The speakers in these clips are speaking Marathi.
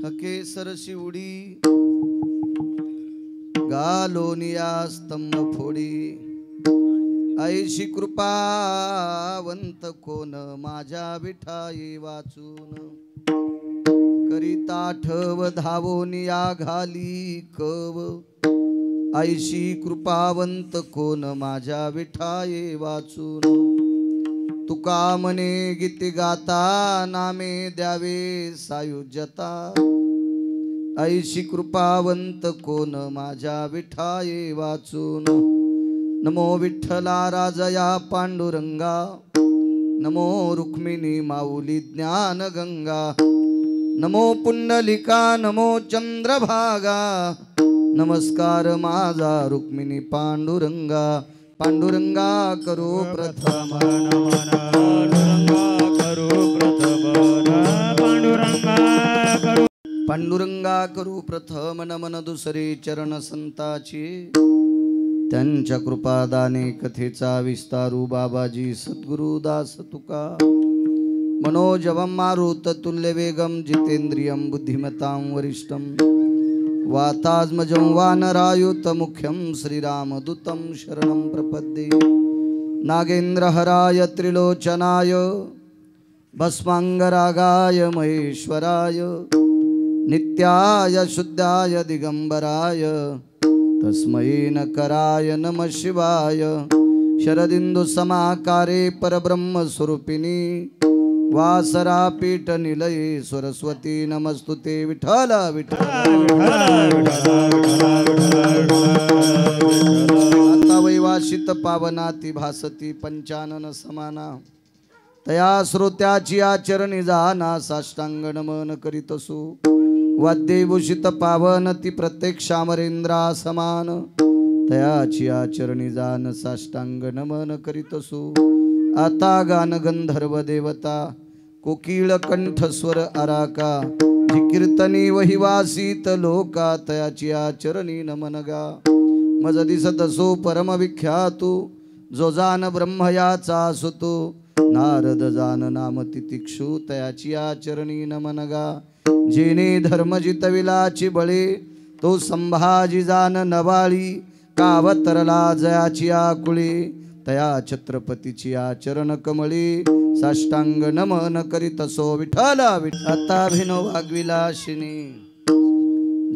केसर शिवडी गालोनिया स्तंभ फोडी ऐशी कृपावंत कोण माझ्या विठाई वाचून करीता ठव धावोनिया घाली कव ऐशी कृपावंत कोण माझ्या विठाई वाचून तुका मने गीती गाता नामे द्यावे सायुज्यता ऐशी कृपावंत कोण माझ्या विठाये वाचून नमो विठ्ठला राजया पांडुरंगा नमो रुक्मिणी माऊली ज्ञान गंगा नमो पुंडलिका नमो चंद्रभागा नमस्कार माझा रुक्मिणी पांडुरंगा पांडुरंगा करो प्रथम पांडुरंगा करू प्रथम नमन दुसरे चरण संताची त्यांच्या कृपादाने कथेचा विस्तारू बाबाजी सद्गुरु दास तुका मनोजवम मारुत तुल्य वेगम जितेंद्रियम बुद्धिमतां वरिष्ठम वातात्मजं वानरायुत मुख्यं श्रीरामदूतं शरणं प्रपद्ये नागेन्द्रहराय त्रिलोचनाय भस्मांगरागाय महेश्वराय नित्याय शुद्धाय दिगंबराय तस्मै नकराय नमः शिवाय शरदिंदु समाकारे परब्रह्म स्वरूपिणी वासरा पीठ निलये सरस्वती नमस्तुते विठ्ठल आता वैवासित पावनाती भासती पंचानन समाना तया श्रोत्याची आचरणी जाना साष्टांग नमन करीतसु वाद्यभूषित पावन ती प्रत्यक्षामरेंद्रा समान तयाची आचरणी जान साष्टांग नमन करीतसु आता गान गंधर्व देवता कोकिळ कंठ स्वर अराका जी कीर्तनी वहिवासीत लोका तयाची आचरणी नमन गा मज दिसत असो परम विख्यातू जो जान ब्रह्मयाचा सुतो नारद जान नाम तितिक्षु तयाची आचरणी नमन गा जेने धर्म जितविलाची बळे तो संभाजी जान नवाळी कावतरला जयाची आकुळे तया छत्रपतीची आचरण कमळी साष्टांग नमन करीत असो विठ्ठला आता भिनो वाग्विलाशिनी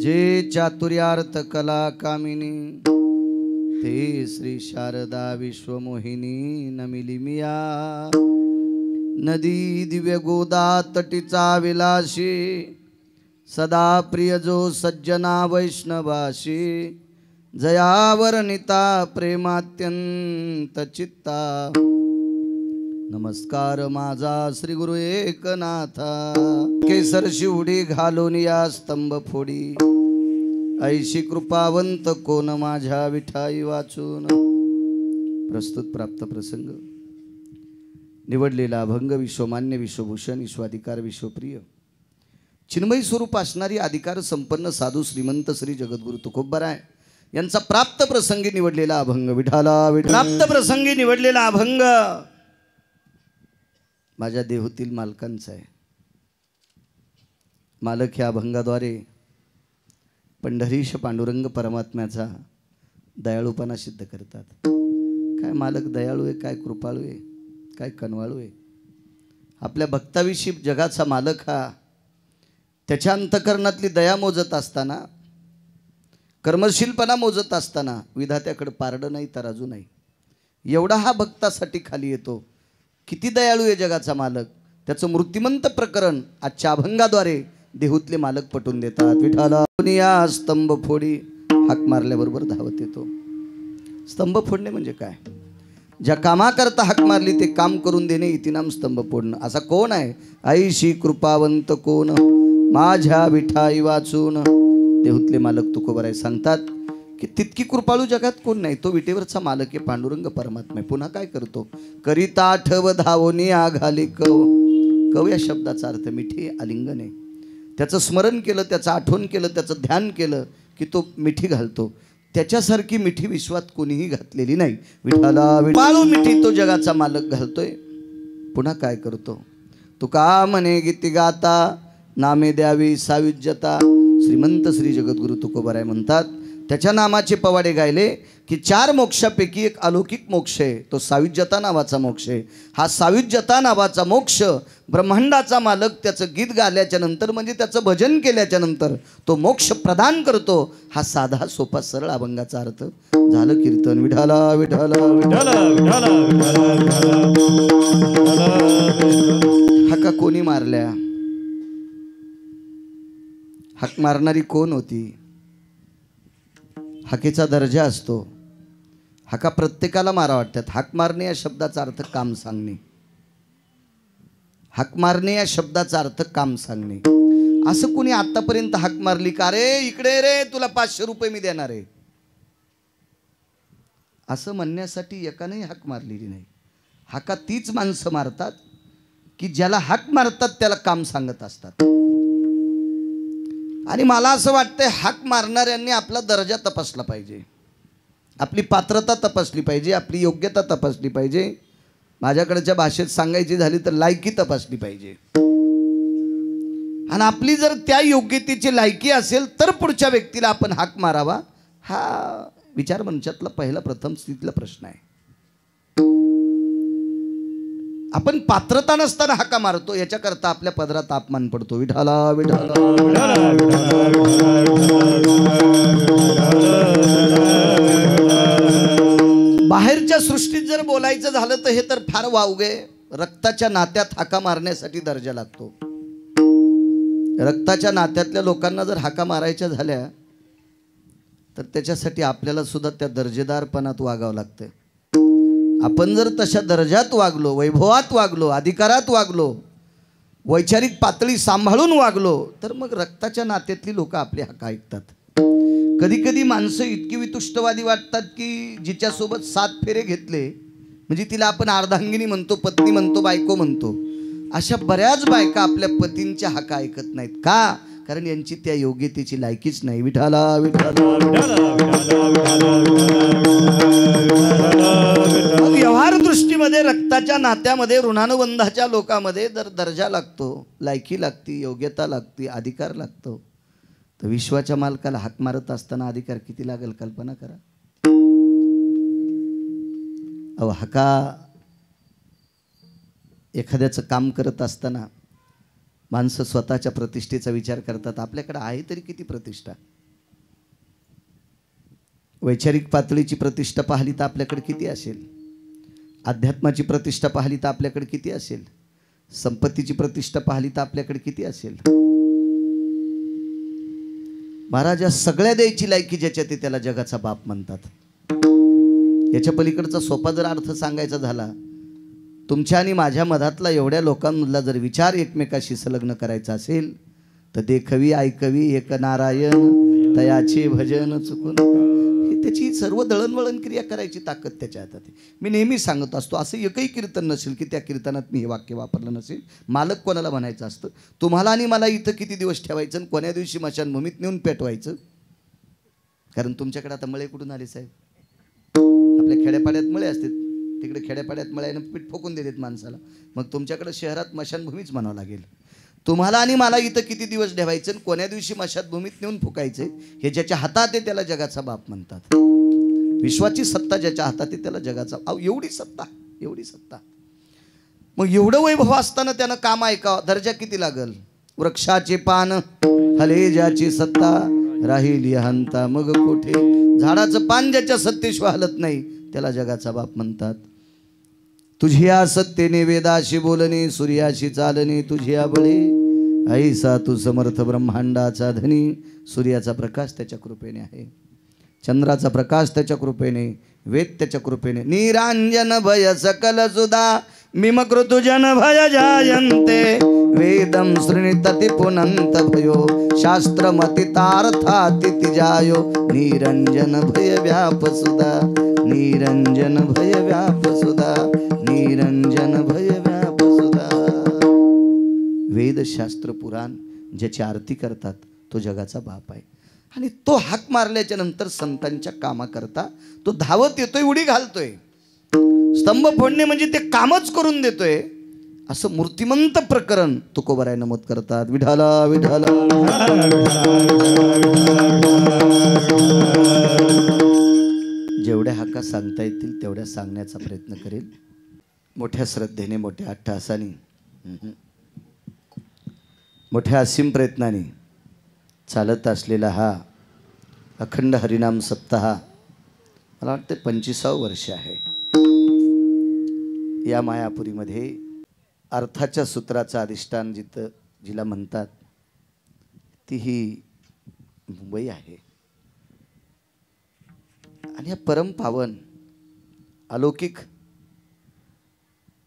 जे चातुर्यार्थ कला कामिनी ते श्री शारदा विश्वमोहिनी नमिली मिया नदी दिव्य गोदा तटीचा विलाशी सदा प्रिय जो सज्जना वैष्णवाशी जयावरनिता प्रेमात्यंत चित्ता नमस्कार माझा श्री गुरु एकनाथा केसर शिवडी घालोनिया स्तंभ फोडी ऐशी कृपावंत कोण माझ्या विठाई वाचून प्रस्तुत प्राप्त प्रसंग निवडलेला अभंग विश्वमान्य विश्वभूषण विश्वाधिकार विश्वप्रिय चिन्मयी स्वरूप असणारी अधिकार संपन्न साधू श्रीमंत श्री जगद्गुरु तुकोबराय यांचा प्राप्त प्रसंगी निवडलेला अभंग विठाला प्राप्त प्रसंगी निवडलेला अभंग माझ्या देहूतील मालकांचा आहे। मालक ह्या अभंगाद्वारे पंढरीश पांडुरंग परमात्म्याचा दयाळूपणा सिद्ध करतात। काय मालक दयाळू आहे, काय कृपाळू आहे, काय कनवाळू आहे। आपल्या भक्ताविषयी जगाचा मालक हा त्याच्या अंतकरणातली दया मोजत असताना कर्मशीलपणा मोजत असताना विधात्याकडे पारडं नाही तराजू नाही एवढा हा भक्तासाठी खाली येतो। किती दयाळू आहे जगाचा मालक त्याचं मूर्तिमंत प्रकरण आजच्या अभंगाद्वारे देहूतले मालक पटवून देतात। विठाला दुनिया स्तंभ फोडी हाक मारल्याबरोबर धावत येतो। स्तंभ फोडणे म्हणजे काय? ज्या कामाकरता हाक मारली ते काम करून देणे इतिनाम स्तंभ फोडणं। असा कोण आहे? ऐशी कृपावंत कोण माझ्या विठाई वाचून। देहूतले मालक तुकोबराय सांगतात की तितकी कृपाळू जगात कोण नाही, तो विटेवरचा मालक आहे पांडुरंग परमात्मा। पुन्हा काय करतो? करिता ठव धावोनी आघाली कव। कव या शब्दाचा अर्थ मिठी आलिंगन आहे। त्याचं स्मरण केलं, त्याचं आठवण केलं, त्याचं ध्यान केलं की तो मिठी घालतो। त्याच्यासारखी मिठी विश्वात कोणीही घातलेली नाही। विठाला विठाळू मिठी तो जगाचा मालक घालतोय। पुन्हा काय करतो? तुका मने गीती गाता नामे द्यावी सायुज्यता. श्रीमंत श्री जगद्गुरु तुकोबाराय म्हणतात, त्याच्या नामाचे पवाडे गायले की 4 मोक्षापैकी एक अलौकिक मोक्ष आहे, तो सायुज्यता नावाचा मोक्ष आहे. हा सायुज्यता नावाचा मोक्ष ब्रह्मांडाचा मालक त्याचं गीत गायल्याच्या नंतर, म्हणजे त्याचं भजन केल्याच्या नंतर तो मोक्ष प्रदान करतो. हा साधा सोपा सरळ अभंगाचा अर्थ झालं. कीर्तन विठाला विठाला विठाला विठाला विठाला. हाका कोणी मारल्या? हाक मारणारी कोण होती? हाकेचा दर्जा असतो. हाका प्रत्येकाला मारा वाटतात. हाक मारणे या शब्दाचा अर्थ काम सांगणे. हाक मारणे या शब्दाचा अर्थ काम सांगणे. असं कोणी आतापर्यंत हाक मारली का, रे इकडे रे, तुला 500 रुपये मी देणार आहे, असं म्हणण्यासाठी एकानेही हाक मारलेली नाही. हाका तीच माणसं मारतात की ज्याला हाक मारतात त्याला काम सांगत असतात. आणि मला असं वाटतंय, हाक मारणाऱ्यांनी आपला दर्जा तपासला पाहिजे, आपली पात्रता तपासली पाहिजे, आपली योग्यता तपासली पाहिजे. माझ्याकडच्या भाषेत सांगायची झाली तर लायकी तपासली पाहिजे. आणि आपली जर त्या योग्यतेची लायकी असेल तर पुढच्या व्यक्तीला आपण हाक मारावा, हा विचारमंचातला पहिला प्रथम स्थितीतला प्रश्न आहे. आपण पात्रता नसताना हाका मारतो, याच्याकरता आपल्या पदरात अपमान पडतो. विठाला विठाला. बाहेरच्या सृष्टीत जर बोलायचं झालं तर हे तर फार वावगे. रक्ताच्या नात्यात हाका मारण्यासाठी दर्जा लागतो. रक्ताच्या नात्यातल्या लोकांना जर हाका मारायच्या झाल्या तर त्याच्यासाठी आपल्याला सुद्धा त्या दर्जेदारपणात वागावं लागतं. आपण जर तशा दर्जात वागलो, वैभवात वागलो, अधिकारात वागलो, वैचारिक पातळी सांभाळून वागलो तर मग रक्ताच्या नात्यातली लोक आपली हाका ऐकतात. कधी कधी माणसं इतकी वितुष्टवादी वाटतात की जिच्यासोबत 7 फेरे घेतले, म्हणजे तिला आपण अर्धांगिनी म्हणतो, पत्नी म्हणतो, बायको म्हणतो, अशा बऱ्याच बायका आपल्या पतींच्या हाका ऐकत नाहीत. का? कारण यांची त्या योग्यतेची लायकीच नाही. विठाला विठाला. व्यवहार दृष्टीमध्ये रक्ताच्या नात्यामध्ये, ऋणानुबंधाच्या लोकांमध्ये जर दर्जा लागतो, लायकी लागती, योग्यता लागती, अधिकार लागतो, तर विश्वाच्या मालकाला हाक मारत असताना अधिकार किती लागेल कल्पना करा. अहो, हाका एखाद्याचं काम करत असताना माणसं स्वतःच्या प्रतिष्ठेचा विचार करतात. आपल्याकडे आहे तरी किती प्रतिष्ठा? वैचारिक पातळीची प्रतिष्ठा पाहिली तर आपल्याकडे किती असेल? अध्यात्माची प्रतिष्ठा पाहिली तर आपल्याकडे किती असेल? संपत्तीची प्रतिष्ठा पाहिली तर आपल्याकडे किती असेल? महाराज, या सगळ्या द्यायची लायकी ज्याच्या ते त्याला जगाचा बाप म्हणतात. याच्या पलीकडचा सोपा जर अर्थ सांगायचा झाला, तुमच्या आणि माझ्या मधातला एवढ्या लोकांमधला जर विचार एकमेकाशी संलग्न करायचा असेल तर देखवी ऐकवी एक नारायण तयाचे भजन चुकून, हे त्याची सर्व दळणवळण क्रिया करायची ताकद त्याच्या हातात आहे. मी नेहमी सांगत असतो, असं एकही कीर्तन नसेल की त्या कीर्तनात मी हे वाक्य वापरलं नसेल. मालक कोणाला म्हणायचं असतं, तुम्हाला आणि मला इथं किती दिवस ठेवायचं आणि कोण्या दिवशी मशानभूमीत नेऊन पेटवायचं. कारण तुमच्याकडे आता मळे कुठून आले साहेब? आपल्या खेड्यापाड्यात मळे असतात, तिकडे खेड्यापाड्यात मळ्यानं पीठ ठोकून देतात माणसाला. मग तुमच्याकडे शहरात मशानभूमीच म्हणावं लागेल. तुम्हाला आणि मला इथं किती दिवस ठेवायचं आणि कोण्या दिवशी मशानभूमीत नेऊन फुकायचं, हे ज्याच्या हातात आहे त्याला जगाचा बाप म्हणतात. विश्वाची सत्ता ज्याच्या हातात आहे त्याला जगाचा. अहो, एवढी सत्ता, एवढी सत्ता. मग एवढं वैभव असताना त्यानं काम ऐकावं, दर्जा किती लागल? वृक्षाचे पान हले ज्याची सत्ता, राहिली हंता मग कोठे. झाडाचं पान ज्याच्या सत्तेशिवाय हलत नाही त्याला जगाचा बाप म्हणतात. तुझ्या सत्तेने वेदाशी बोलणे, सूर्याशी चालणे, तुझ्या बळे ऐसा तू समर्थ ब्रह्मांडाचा धनी. सूर्याचा प्रकाश त्याच्या कृपेने आहे, चंद्राचा प्रकाश त्याच्या कृपेने, वेद त्याच्या कृपेने. निरांजन भय सकल सुधा मिमकृतुजन भय जायन्ते, वेदम शृणीतति पुनंत भयो, शास्त्रमतितार्थाति जायो. निरंजन भय व्याप सुधा, निरंजन भय व्याप सुधा, निरंजन भय व्याप सुधा. वेद शास्त्र पुराण ज्याची आरती करतात तो जगाचा बाप आहे. आणि तो हाक मारल्याच्या नंतर संतांच्या कामाकरता तो धावत येतोय, उडी घालतोय. स्तंभ फोडणे म्हणजे ते कामच करून देतोय. असं मूर्तिमंत प्रकरण तुकोबाराय नमूद करतात. विठाला विठाला जेवढ्या हाका सांगता येतील तेवढ्या सांगण्याचा प्रयत्न करेल. मोठ्या श्रद्धेने, मोठ्या अट्टहासाने, मोठ्या असीम प्रयत्नाने चालत असलेला हा अखंड हरिनाम सप्ताह मला वाटतं 25वं वर्ष आहे. या मायापुरीमध्ये अर्थाच्या सूत्राचं अधिष्ठान जिला म्हणतात ती ही मुंबई आहे. आणि या परम पावन अलौकिक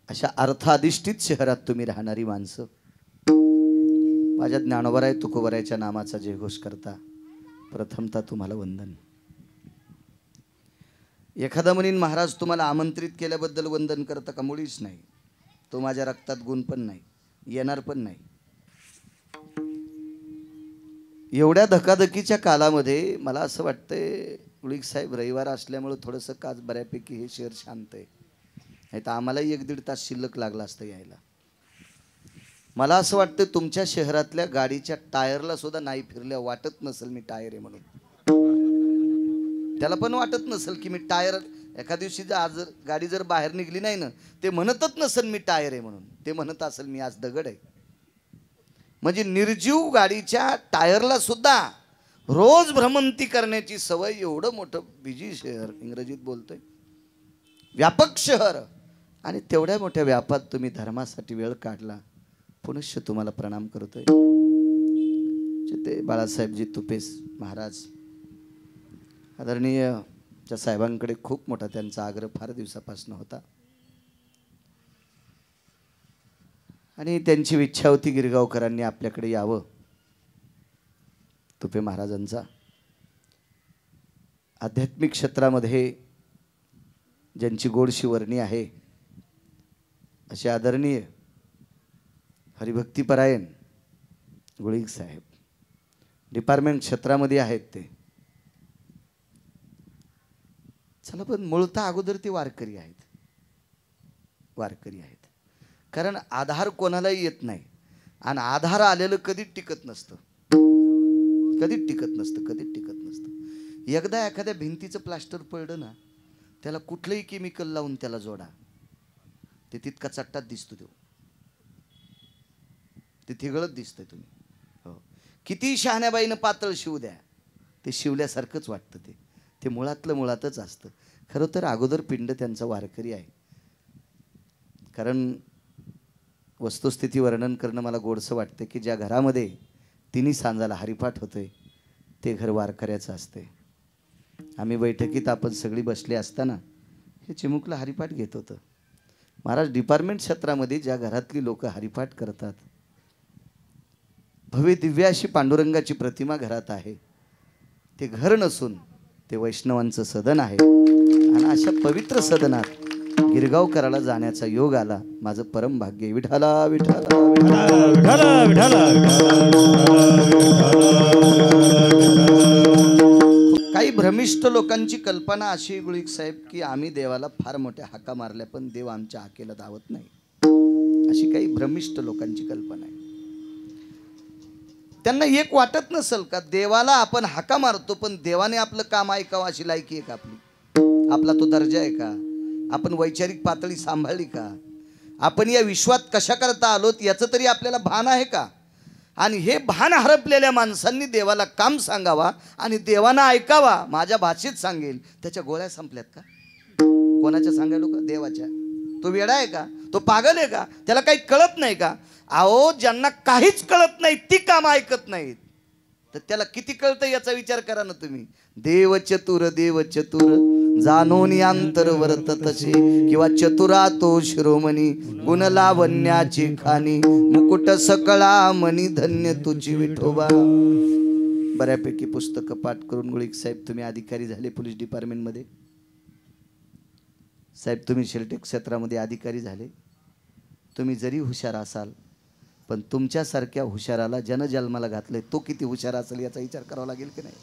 अशा अर्थाधिष्ठित शहरात तुम्ही राहणारी माणसं माझ्या ज्ञानोबाराय तुकोबारायच्या नामाचा जयघोष करता. प्रथमतः तुम्हाला वंदन. एखादा म्हणीन महाराज तुम्हाला आमंत्रित केल्याबद्दल वंदन करता का? मुळीच नाही. तो माझ्या रक्तात गुण पण नाही, येणार पण नाही. एवढ्या धकाधकीच्या कालामध्ये मला असं वाटतंय उळीक साहेब रविवार असल्यामुळे थोडंसं काच बऱ्यापैकी हे शहर शांत आहे. नाही तर आम्हालाही 1-1.5 तास शिल्लक लागला असतं यायला. मला असं वाटतं तुमच्या शहरातल्या गाडीच्या टायरला सुद्धा नाही फिरल्या वाटत नसेल मी टायर आहे म्हणून. त्याला पण वाटत नसेल की मी टायर. एका दिवशी आज गाडी जर बाहेर निघली नाही ना ते म्हणतच नसेल मी टायर आहे म्हणून. ते म्हणत असेल मी आज दगड आहे. म्हणजे निर्जीव गाडीच्या टायरला सुद्धा रोज भ्रमंती करण्याची सवय. एवढं मोठं बिजी शहर, इंग्रजीत बोलतोय, व्यापक शहर. आणि तेवढ्या मोठ्या व्यापात तुम्ही धर्मासाठी वेळ काढला. पुनश्च तुम्हाला प्रणाम करतोय. ते बाळासाहेबजी तुपे महाराज आदरणीय त्या साहेबांकडे खूप मोठा त्यांचा आग्रह फार दिवसापासून होता. आणि त्यांची इच्छा होती गिरगावकरांनी आपल्याकडे यावं. तुपे महाराजांचा आध्यात्मिक क्षेत्रामध्ये ज्यांची गोडशी वर्णी आहे असे आदरणीय हरिभक्तीपरायण गुळीक साहेब डिपार्टमेंट क्षेत्रामध्ये आहेत ते. चला पण मूळतः अगोदर ते वारकरी आहेत. वारकरी आहेत कारण आधार कोणालाही येत नाही. आणि आधार आलेलं कधीच टिकत नसतं. कधीच टिकत नसतं. कधीच टिकत नसतं. एकदा एखाद्या भिंतीचं प्लास्टर पडलं ना त्याला कुठलंही केमिकल लावून त्याला जोडा ते तितका चट्टात दिसतो. ते थिगळत दिसतंय तुम्ही. हो, किती शहाण्याबाईनं पातळ शिव द्या ते शिवल्यासारखंच वाटतं. ते मुळातलं मुळातच असतं. खरं तर अगोदर पिंड त्यांचा वारकरी आहे. कारण वस्तुस्थिती वर्णन करणं मला गोडसं वाटतं की ज्या घरामध्ये तिन्ही सांजाला हरिपाठ होतोय ते घर वारकऱ्याचं असते. आम्ही बैठकीत आपण सगळी बसले असताना हे चिमुकला हरिपाठ घेत होतं. महाराज डिपार्टमेंट क्षेत्रामध्ये ज्या घरातली लोक हरिपाठ करतात भव्य दिव्य अशी पांडुरंगाची प्रतिमा घरात आहे. ते घर नसून ते वैष्णवांचं सदन आहे. आणि अशा पवित्र सदनात गिरगावकराला जाण्याचा योग आला. माझं परम भाग्य. विठाला विठाला विठाला विठाला. काही भ्रमिष्ठ लोकांची कल्पना अशी गुळीक साहेब की आम्ही देवाला फार मोठ्या हाका मारल्या पण देव आमच्या हाकेला धावत नाही. अशी काही भ्रमिष्ठ लोकांची कल्पना आहे. त्यांना एक वाटत नसेल का देवाला आपण हाका मारतो पण देवाने आपलं काम ऐकावं अशी लायकी आहे का आपली? आपला तो दर्जा आहे का? आपण वैचारिक पातळी सांभाळली का? आपण या विश्वात कशा करता आलोत याचं तरी आपल्याला भान आहे का? आणि हे भान हरपलेल्या माणसांनी देवाला काम सांगावा आणि देवाना ऐकावा. माझ्या भाषेत सांगेल त्याच्या गोळ्या संपल्यात का? कोणाच्या सांगायलो का? देवाच्या. तो वेडा आहे का? तो पागल आहे का? त्याला काही कळत नाही का? अहो ज्यांना काहीच कळत नाही ती काम ऐकत नाहीत तर त्याला किती कळतं याचा विचार करा ना तुम्ही. देव चतुर जाणून अंतर वर्त तसे किंवा चतुरा तो शिरोमणी गुण लावण्याची खाणी मुकुट सकळा मणी धन्य तुझी विठोबा. बऱ्यापैकी पुस्तकं पाठ करून गुळीक साहेब तुम्ही अधिकारी झाले पोलीस डिपार्टमेंटमध्ये. साहेब तुम्ही शेलटेक क्षेत्रामध्ये अधिकारी झाले. तुम्ही जरी हुशार असाल पण तुमच्यासारख्या हुशाराला जनजन्माला घातले तो किती हुशार असेल याचा विचार करावा लागेल की नाही?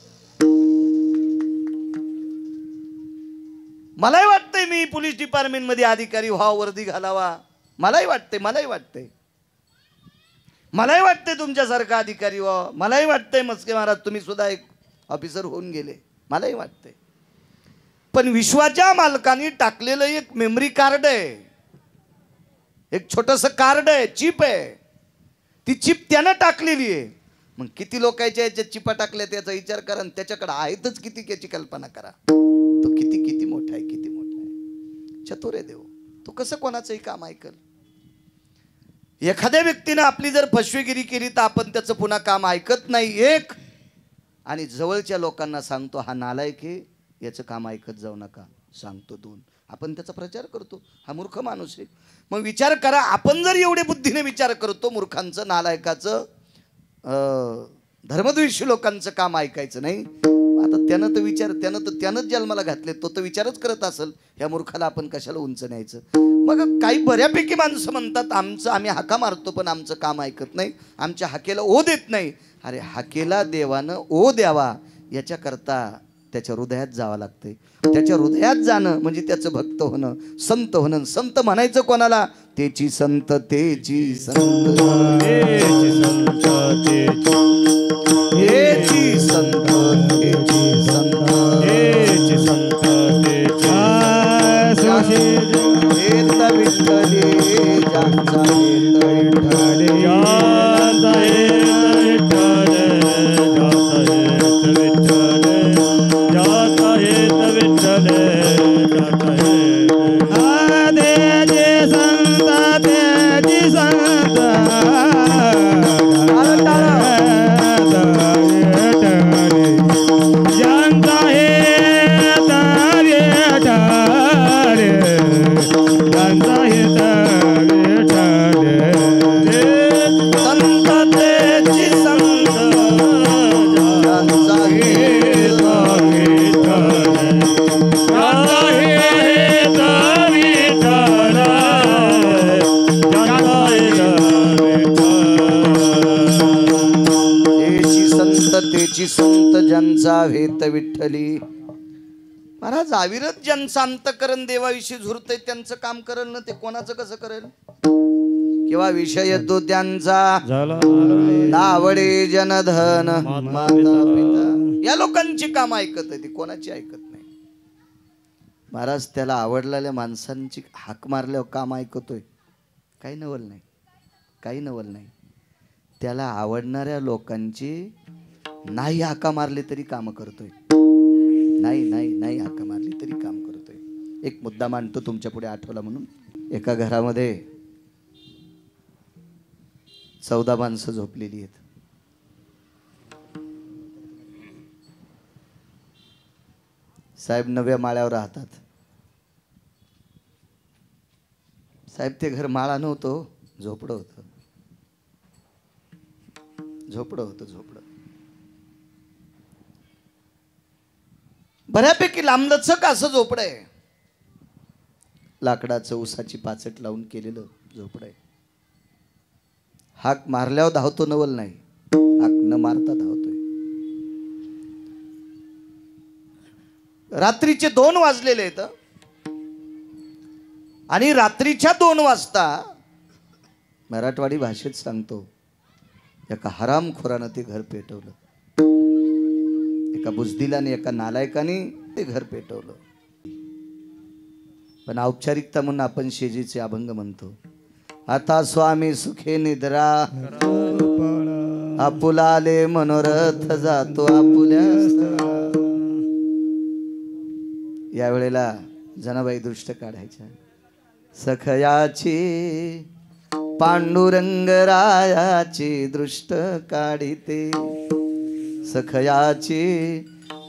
मलाही वाटतंय मी पोलीस डिपार्टमेंटमध्ये अधिकारी व्हावा, वर्दी घालावा. मलाही वाटते तुमच्यासारखा अधिकारी व्हावा, मलाही वाटतंय मस्के महाराज तुम्ही सुद्धा एक ऑफिसर होऊन गेले, मलाही वाटतंय. पण विश्वाच्या मालकाने टाकलेलं एक मेमरी कार्ड आहे, एक छोटंसं कार्ड आहे, चिप आहे. ती चिप त्यानं टाकलेली आहे. मग किती लोकांच्या याच्यात चिपा टाकल्या त्याचा विचार करा, आणि त्याच्याकडे आहेतच किती याची कल्पना करा. तो किती किती मोठा आहे, किती मोठा आहे. चतुर आहे देव. तो कसं कोणाचंही काम ऐकल. एखाद्या व्यक्तीनं आपली जर फसवेगिरी केली तर आपण त्याचं पुन्हा काम ऐकत नाही एक, आणि जवळच्या लोकांना सांगतो हा नालायक आहे, याचं काम ऐकत जाऊ नका, सांगतो दोन. आपण त्याचा प्रचार करतो, हा मूर्ख माणूस आहे. मग विचार करा, आपण जर एवढे बुद्धीने विचार करतो, मूर्खांचं, नालायकाचं, धर्मद्वेषी लोकांचं काम ऐकायचं नाही. आता त्यानंच जन्माला घातले, तो तर विचारच करत असेल, ह्या मूर्खाला आपण कशाला उंच न्यायचं. मग काही बऱ्यापैकी माणसं म्हणतात आम्ही हाका मारतो पण आमचं काम ऐकत नाही, आमच्या हाकेला ओ देत नाही. अरे हाकेला देवानं ओ द्यावा याच्याकरता त्याच्या हृदयात जावं लागतंय. त्याच्या हृदयात जाणं म्हणजे त्याचं भक्त होणं, संत होणं. संत म्हणायचं कोणाला? तेची संत, तेची संत, तेची संत, तेची संत, तेची संत, तेची संत, हेत विठ्ठले ज्यांचा हेत विठ्ठले, ज्यांचा हेत विठ्ठले, ज्यांचा हेत विठ्ठले, ज्यांचा हेत तेची संत, संत ज्यांचा हेत विठ्ठली. महाराज अविरत ज्यांचं अंतकरण देवाविषयी झुरतय त्यांचं काम करेल ना, ते कोणाचं कसं करेल? किंवा विषय तो त्यांचा नावडे जनधन माता पिता, या लोकांची काम ऐकत आहे, ती कोणाची ऐकत नाही. महाराज त्याला आवडलेल्या माणसांची हाक मारल्यावर काम ऐकतोय, काही नवल नाही, काही नवल नाही. त्याला आवडणाऱ्या लोकांची नाही हाका मारले तरी काम करतोय, नाही हाका मारली तरी काम करतोय. एक मुद्दा मांडतो तुमच्या पुढे आठवला म्हणून. एका घरामध्ये 14 माणसं झोपलेली आहेत. साहेब 9व्या माळ्यावर राहतात. साहेब ते घर माळा नव्हतं, झोपडं होतं. बऱ्यापैकी लांबलचक असं झोपडं आहे. लाकडाचं उसाची पाचट लावून केलेलं झोपडं आहे. हाक मारल्यावर धावतो नवल नाही, हाक न मारता धावतोय. रात्रीचे 2 वाजलेले आहेत आणि रात्रीच्या 2 वाजता मराठवाडी भाषेत सांगतो, एका हरामखोरानं ते घर पेटवलं. एका बुजदिलाने, एका नालायकाने ते घर पेटवलं. पण औपचारिकता म्हणून आपण शेजीचे अभंग म्हणतो. आता स्वामी सुखे निद्रा आपुलाले मनोरथ जातो आपुल्या. या वेळेला जनाबाई दृष्ट काढायच्या. सखयाची पांडुरंग रायाची दृष्ट काढिते, सखयाची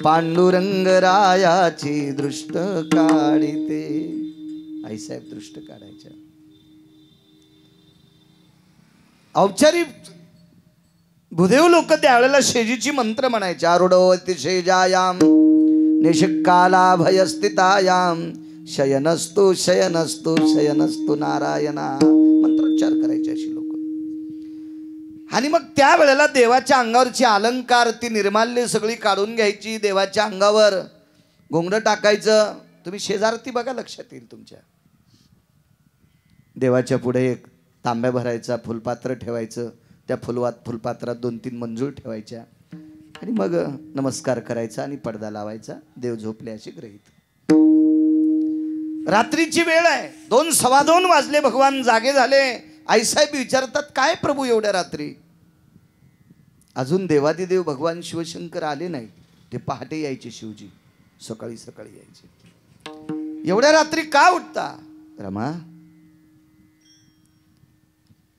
पांडुरंग रायाची दृष्ट काढिते. आईसाहेब दृष्ट काढायच्या. औपचारिक भूदेव लोक त्यावेळेला शेजीची मंत्र म्हणायचे. आरुढवती शेजायाम निशिकाला भयस्थितायाम शयनस्तु शयनस्तु शयनस्तु नारायणा, मंत्रोच्चार करायचे अशी लोक. आणि मग त्यावेळेला देवाच्या अंगावरची अलंकार, ती निर्माल्य सगळी काढून घ्यायची. देवाच्या अंगावर घोंगडं टाकायचं. तुम्ही शेजारती बघा, लक्षात येईल तुमच्या. देवाच्या पुढे एक तांब्या भरायचा, फुलपात्र ठेवायचं, त्या फुलपात्रात 2-3 मंजूळ ठेवायच्या आणि मग नमस्कार करायचा आणि पडदा लावायचा. देव झोपले अशी गृहीत. रात्रीची वेळ आहे, 2-2:15 वाजले. भगवान जागे झाले. आईसाहेब विचारतात, काय प्रभू एवढ्या रात्री? अजून देवादिदेव भगवान शिवशंकर आले नाही. ते पहाटे यायचे, शिवजी सकाळी सकाळी यायचे. एवढ्या रात्री का उठता? रमा,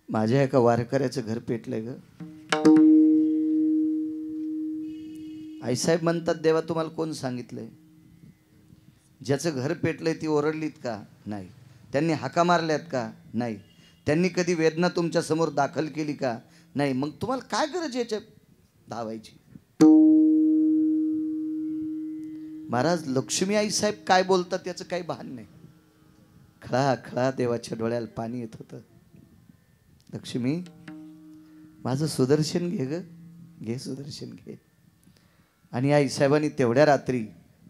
माझ्या एका वारकऱ्याचं घर पेटलंय ग. आईसाहेब म्हणतात, देवा तुम्हाला कोण सांगितलंय? ज्याचं घर पेटलंय ती ओरडलीत का? नाही. त्यांनी हाका मारल्यात का? नाही. त्यांनी कधी वेदना तुमच्या समोर दाखल केली का? नाही. मग तुम्हाला काय गरज याच्या धावायची? महाराज, लक्ष्मी आई साहेब काय बोलतात याचं काही भान नाही. खळा खळा देवाच्या डोळ्याला पाणी येत होतं. लक्ष्मी, माझं सुदर्शन घे ग, घे सुदर्शन घे. आणि आई साहेबांनी तेवढ्या रात्री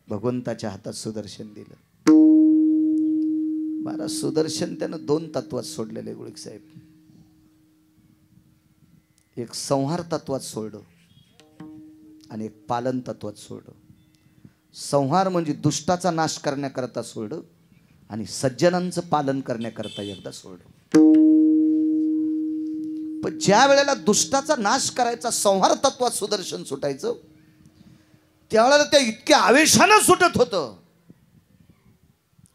भगवंताच्या हातात सुदर्शन दिलं. महाराज, सुदर्शन त्यानं 2 तत्वात सोडलेले गुळिक साहेब. एक संहार तत्वात सोडलं आणि एक पालन तत्वात सोडलं. संहार म्हणजे दुष्टाचा नाश करण्याकरता सोडलं आणि सज्जनांचं पालन करण्याकरता एकदा सोडलं. पण ज्या वेळेला दुष्टाचा नाश करायचा संहार तत्वात सुदर्शन सुटायचं, त्यावेळेला त्या इतक्या आवेशानं सुटत होतं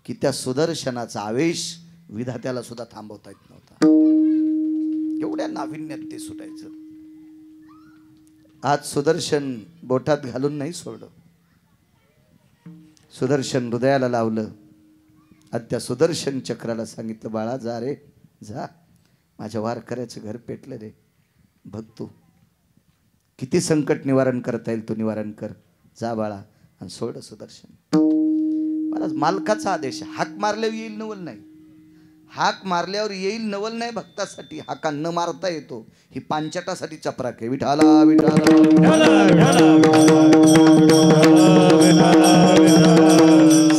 की त्या सुदर्शनाचा आवेश विधात्याला सुद्धा थांबवता येत नव्हता. एवढ्या नाविन्यात ते सुटायचं. आज सुदर्शन बोटात घालून नाही सोडलं, सुदर्शन हृदयाला लावलं आणि त्या सुदर्शन चक्राला सांगितलं, बाळा जा रे जा, माझ्या वारकऱ्याचं घर पेटलं रे, बघ तू किती संकट निवारण करता येईल तू निवारण कर, जा बाळा आणि सोड सुदर्शन. महाराज, मालकाचा आदेश. हाक मारल्यावर येईल नवल नाही, हाक मारल्यावर येईल नवल नाही. भक्तासाठी हाका न मारता येतो. ही पांचटासाठी चपराक आहे. विठाला विठाला.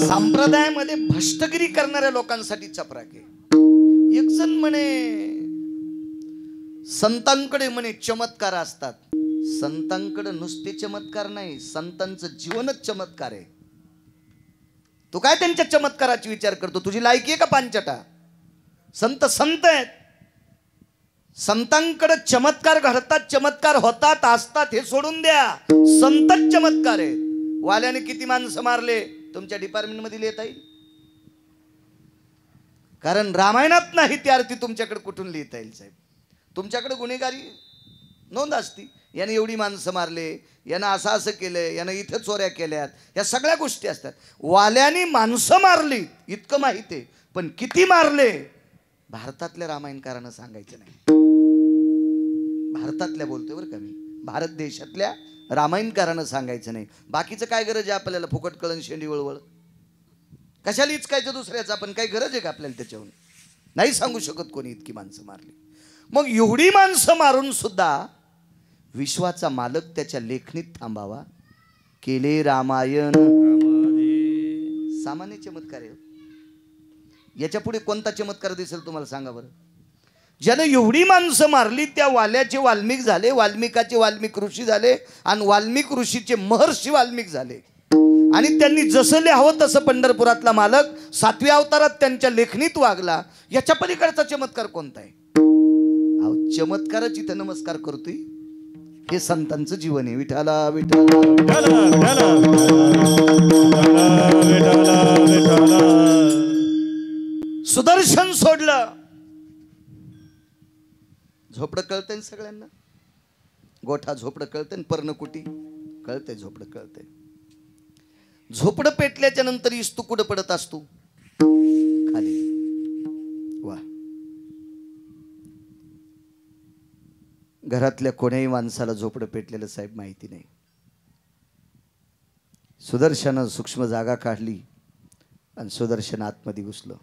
संप्रदायामध्ये भ्रष्टगिरी करणाऱ्या लोकांसाठी चपराक आहे. एक जण म्हणे, संतांकडे म्हणे चमत्कार असतात. संतांकडे नुसते चमत्कार नाही, संतांचं जीवनच चमत्कार आहे. तू काय त्यांच्या चमत्काराची विचार करतो? तुझी लायकी आहे का पांचटा? संत संत आहेत. संतांकडे चमत्कार घडतात, चमत्कार होतात असतात हे सोडून द्या. संतच चमत्कार आहेत. वाल्याने किती माणसं मारले तुमच्या डिपार्टमेंट मध्ये लिहिता येईल? कारण रामायणात नाही ती आरती तुमच्याकडे कुठून लिहिता येईल साहेब? तुमच्याकडे गुन्हेगारी नोंद असती. याने एवढी माणसं मारले, यानं असं असं केलं, यानं इथं चोऱ्या केल्यात, या सगळ्या गोष्टी असतात. वाल्याने माणसं मारली इतकं माहिती आहे, पण किती मारले भारतातल्या रामायणकारानं सांगायचं नाही. भारतातल्या बोलतोय बरं का मी, भारत देशातल्या रामायणकारानं सांगायचं नाही. बाकीचं काय गरज आहे आपल्याला? फुकट कळण शेंडी वळवळ कशाला इचकायचं दुसऱ्याचं? आपण काही गरज आहे का आपल्याला त्याच्याहून? नाही सांगू शकत कोणी इतकी माणसं मारली. मग एवढी माणसं मारून सुद्धा विश्वाचा मालक त्याच्या लेखणीत थांबावा. केले रामायण सामान्य चमत्कार आहे. याच्या पुढे कोणता चमत्कार दिसेल तुम्हाला सांगा बरं? ज्यानं एवढी माणसं मारली त्या वाल्याचे वाल्मिक झाले, वाल्मिकाचे वाल्मिक ऋषी झाले आणि वाल्मिक ऋषीचे महर्षी वाल्मिक झाले. आणि त्यांनी जसं लिहावं तसं पंढरपुरातला मालक 7व्या अवतारात त्यांच्या लेखणीत वागला. याच्या पलीकडचा चमत्कार कोणता आहे? चमत्कारच इथं नमस्कार करतोय. हे संतांचं जीवन आहे. विठाला विठाला. सुदर्शन सोडलं. झोपडं कळतंय सगळ्यांना. गोठा झोपडं कळतंय, पर्णकुटी कळतंय, झोपडं कळतंय. झोपडं पेटल्याच्या नंतर इस्तू कुठं पडत असतो? खाली. वा. घरातल्या कोण्याही माणसाला झोपडं पेटलेलं साहेब माहिती नाही. सुदर्शनानं सूक्ष्म जागा काढली आणि सुदर्शन आतमध्ये घुसलं.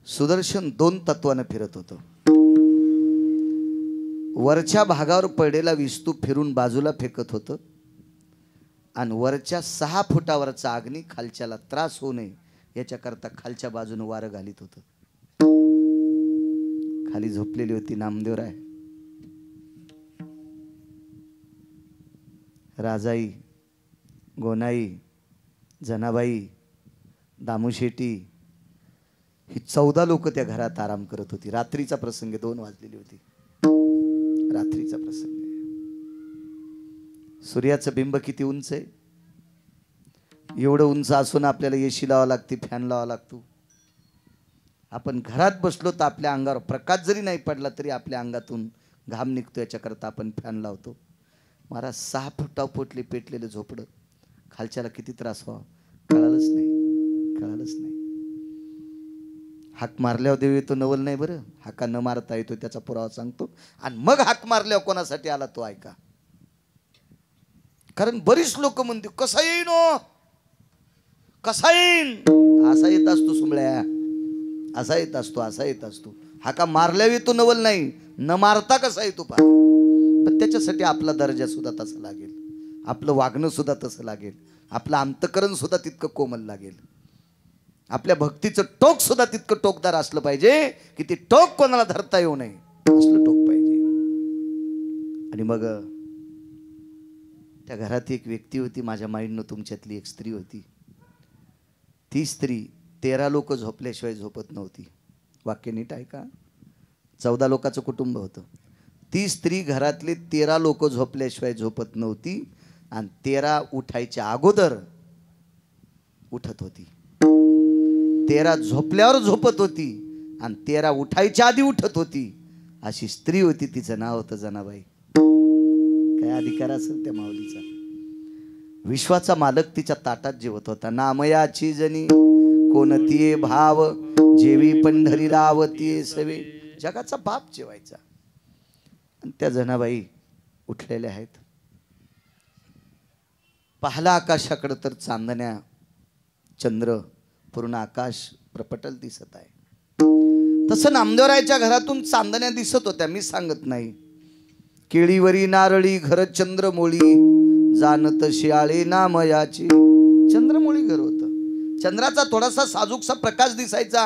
सुदर्शन 2 तत्वानं फिरत होतं. वरच्या भागावर पडलेला विस्तू फिरून बाजूला फेकत होतं आणि वरच्या 6 फुटावरचा अग्नी खालच्याला त्रास होऊ नये याच्याकरता खालच्या बाजूने वारं घालीत होतं. खाली झोपलेली होती नामदेवराय, राजाई, गोनाई, जनाबाई, दामूशेटी, ही 14 लोक त्या घरात आराम करत होती. रात्रीचा प्रसंग, 2 वाजलेली होती, रात्रीचा प्रसंग. सूर्याचं बिंब किती उंच आहे, एवढं उंच असून आपल्याला एसी लावा लागते, फॅन लावा लागतो. आपण घरात बसलो तर आपल्या अंगावर प्रकाश जरी नाही पडला तरी आपल्या अंगातून घाम निघतो, याच्याकरता आपण फॅन लावतो. मला 6 फुटापोटले पेटलेलं झोपडं, खालच्याला किती त्रास व्हावा कळालंच नाही, कळालंच नाही. हाक मारल्यावर देव येतो नवल नाही बरं, हाका न मारता येतो त्याचा पुरावा सांगतो. आणि मग हाक मारल्यावर कोणासाठी आला तो ऐका. कारण बरीच लोक म्हणते कसा येईन हो, कसा येईन, असा येत असतो सुमळ्या, असा येत असतो, असा येत असतो. हाका मारल्यावर येतो नवल नाही, न मारता कसा येतो पहा. पण त्याच्यासाठी आपला दर्जा सुद्धा तसा लागेल, आपलं वागणं सुद्धा तसं लागेल, आपलं अंतकरण सुद्धा तितकं कोमल लागेल, आपल्या भक्तीचं टोक सुद्धा तितकं टोकदार असलं पाहिजे की ते टोक कोणाला धरता येऊ नये असलं टोक पाहिजे. आणि मग त्या घरात एक व्यक्ती होती, माझ्या माईंडनं तुमच्यातली एक स्त्री होती. ती स्त्री 13 लोक झोपल्याशिवाय झोपत नव्हती. वाक्य नीट ऐका, 14 लोकांचं कुटुंब होतं. ती स्त्री घरातले 13 लोक झोपल्याशिवाय झोपत नव्हती आणि 13 उठायच्या अगोदर उठत होती. 13 झोपल्यावर झोपत होती आणि 13 उठायच्या आधी उठत होती. अशी स्त्री होती, तिचं नाव होतं जनाबाई. काय अधिकार असेल त्या माऊलीचा. विश्वाचा मालक तिच्या ताटात जेवत होता. नामयाची जनी कोणती भाव, जेवी पंढरी रावती सवे. जगाचा बाप जेवायचा. आणि त्या जनाबाई उठलेल्या आहेत. पाहला आकाशाकडे तर चांदण्या, चंद्र, पूर्ण आकाश प्रपटल दिसत आहे. तसं नामदेवरायच्या घरातून चांदण्या दिसत होत्या, मी सांगत नाही. केळीवरी नारळी घर चंद्रमोळी, जानत शियाळे नामयाची. चंद्रमोळी घर होतं. चंद्राचा थोडासा साजूकसा प्रकाश दिसायचा,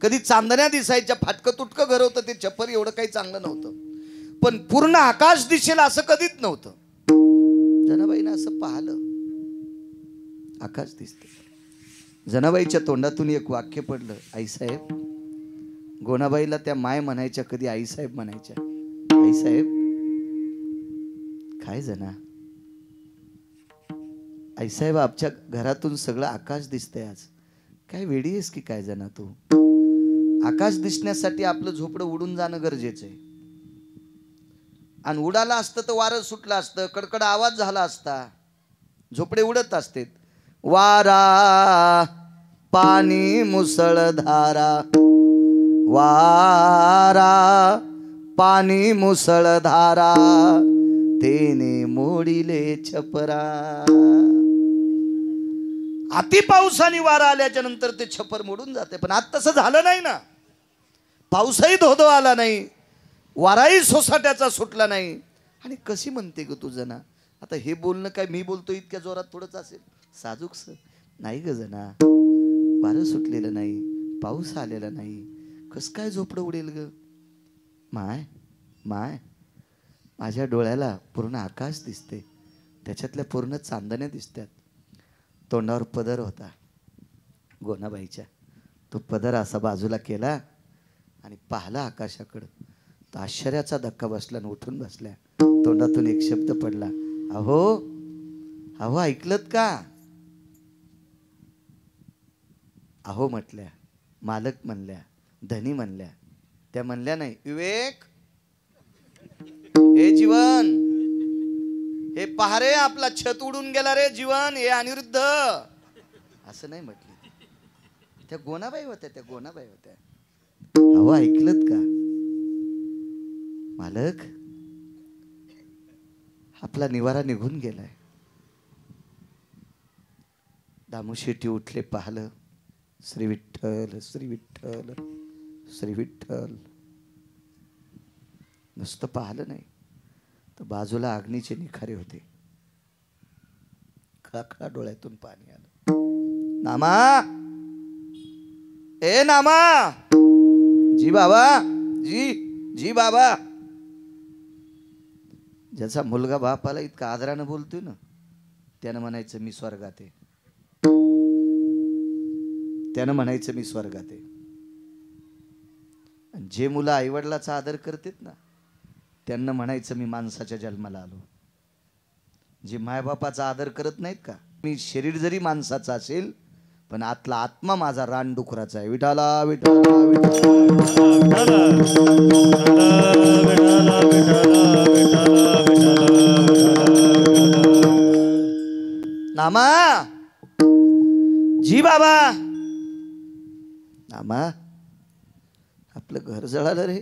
कधी चांदण्या दिसायच्या. फाटकं तुटकं घर होतं ते, छप्पर एवढं काही चांगलं नव्हतं, पण पूर्ण आकाश दिसेल असं कधीच नव्हतं. जनाबाईनं असं पाहिलं, आकाश दिसते. जनाबाईच्या तोंडातून एक वाक्य पडलं, आईसाहेब. गोनाबाईला त्या माय म्हणायच्या, कधी आईसाहेब म्हणायच्या. आईसाहेब. काय जना, आईसाहेब आमच्या घरातून सगळं आकाश दिसतंय आज. काय वेडी आहेस की काय जना तू. आकाश दिसण्यासाठी आपलं झोपडं उडून जाणं गरजेचं आहे. आणि उडाला असतं तर वारं सुटलं असतं, कडकड आवाज झाला असता. झोपडे उडत असते. वारा पाणी मुसळधारा, वारा पाणी मुसळधारा, तेने मोडिले छपरा. अति पावसाने वारा आल्याच्या नंतर ते छपर मोडून जाते. पण आज तसं झालं नाही ना. पाऊसही धोधो आला नाही, वाराही सोसाट्याचा सुटला नाही. आणि कशी म्हणते ग तू जना. आता हे बोलणं काय मी बोलतो इतक्या जोरात थोडंच असेल, साजूकस नाही ग जना. वारं सुटलेलं नाही, पाऊस आलेला नाही, कस काय झोपडं उडेल ग. माय माय, माझ्या डोळ्याला पूर्ण आकाश दिसते, त्याच्यातल्या पूर्ण चांदण्या दिसतात. तोंडावर पदर होता गोनाबाईच्या. तो पदर असा बाजूला केला आणि पाहिला आकाशाकडं. तो आश्चर्याचा धक्का बसला आणि उठून बसल्या. तोंडातून एक शब्द पडला, अहो अहो ऐकलत का. अहो म्हटल्या, मालक म्हणल्या, धनी म्हणल्या. त्या म्हणल्या नाही, विवेक हे जीवन, हे पहारे आपला छत उडून गेला रे जीवन, हे अनिरुद्ध, असं नाही म्हटली. त्या गोनाबाई होत्या, त्या गोनाबाई होत्या. अहो ऐकलत का मालक, आपला निवारा निघून गेलाय. दामूशेठी उठले, पाहिलं. श्री विठ्ठल श्री विठ्ठल श्री विठ्ठल. नुसतं पाहिलं नाही तर बाजूला अग्नीचे निखारे होते. खळखळा डोळ्यातून पाणी आलं. नामा, ए नामा, जी बाबा, जी जी बाबा. ज्याचा मुलगा बापाला इतका आदरानं बोलतोय ना, त्यानं म्हणायचं मी स्वर्गात आहे. त्यानं म्हणायचं मी स्वर्गात आहे. आणि जे मुलं आईवडिलाचा आदर करतात ना, त्यांना म्हणायचं मी माणसाच्या जन्माला आलो. जे मायबापाचा आदर करत नाहीत का, मी शरीर जरी माणसाचा असेल पण आतला आत्मा माझा रानडुकराचा आहे. विठाला विठाला नामा. जी बाबा. नामा, आपलं घर जळालं रे.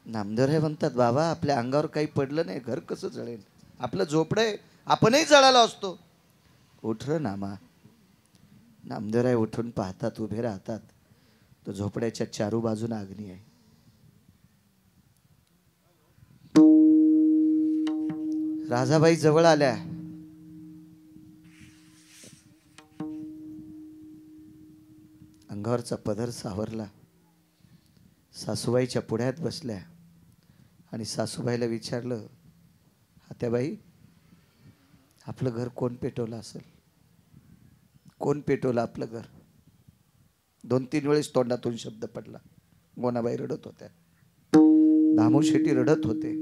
नामदेवराय म्हणतात बाबा आपल्या अंगावर काही पडलं नाही, घर कसं जळेल, आपलं झोपडं आहे, आपणही जळालो असतो. उठ रे नामा. नामदेवराय उठून पाहतात, उभे राहतात. तो झोपड्याच्या चारू बाजून अग्नी आहे. राजाबाई जवळ आल्या. अंगावरचा पदर सावरला. सासूबाईच्या पुढ्यात बसल्या आणि सासूबाईला विचारलं, आत्याबाई आपलं घर कोण पेटवलं असेल? कोण पेटवलं आपलं घर? 2-3 वेळेस तोंडातून शब्द पडला. गोनाबाई रडत होत्या, दामू शेट्टी रडत होते.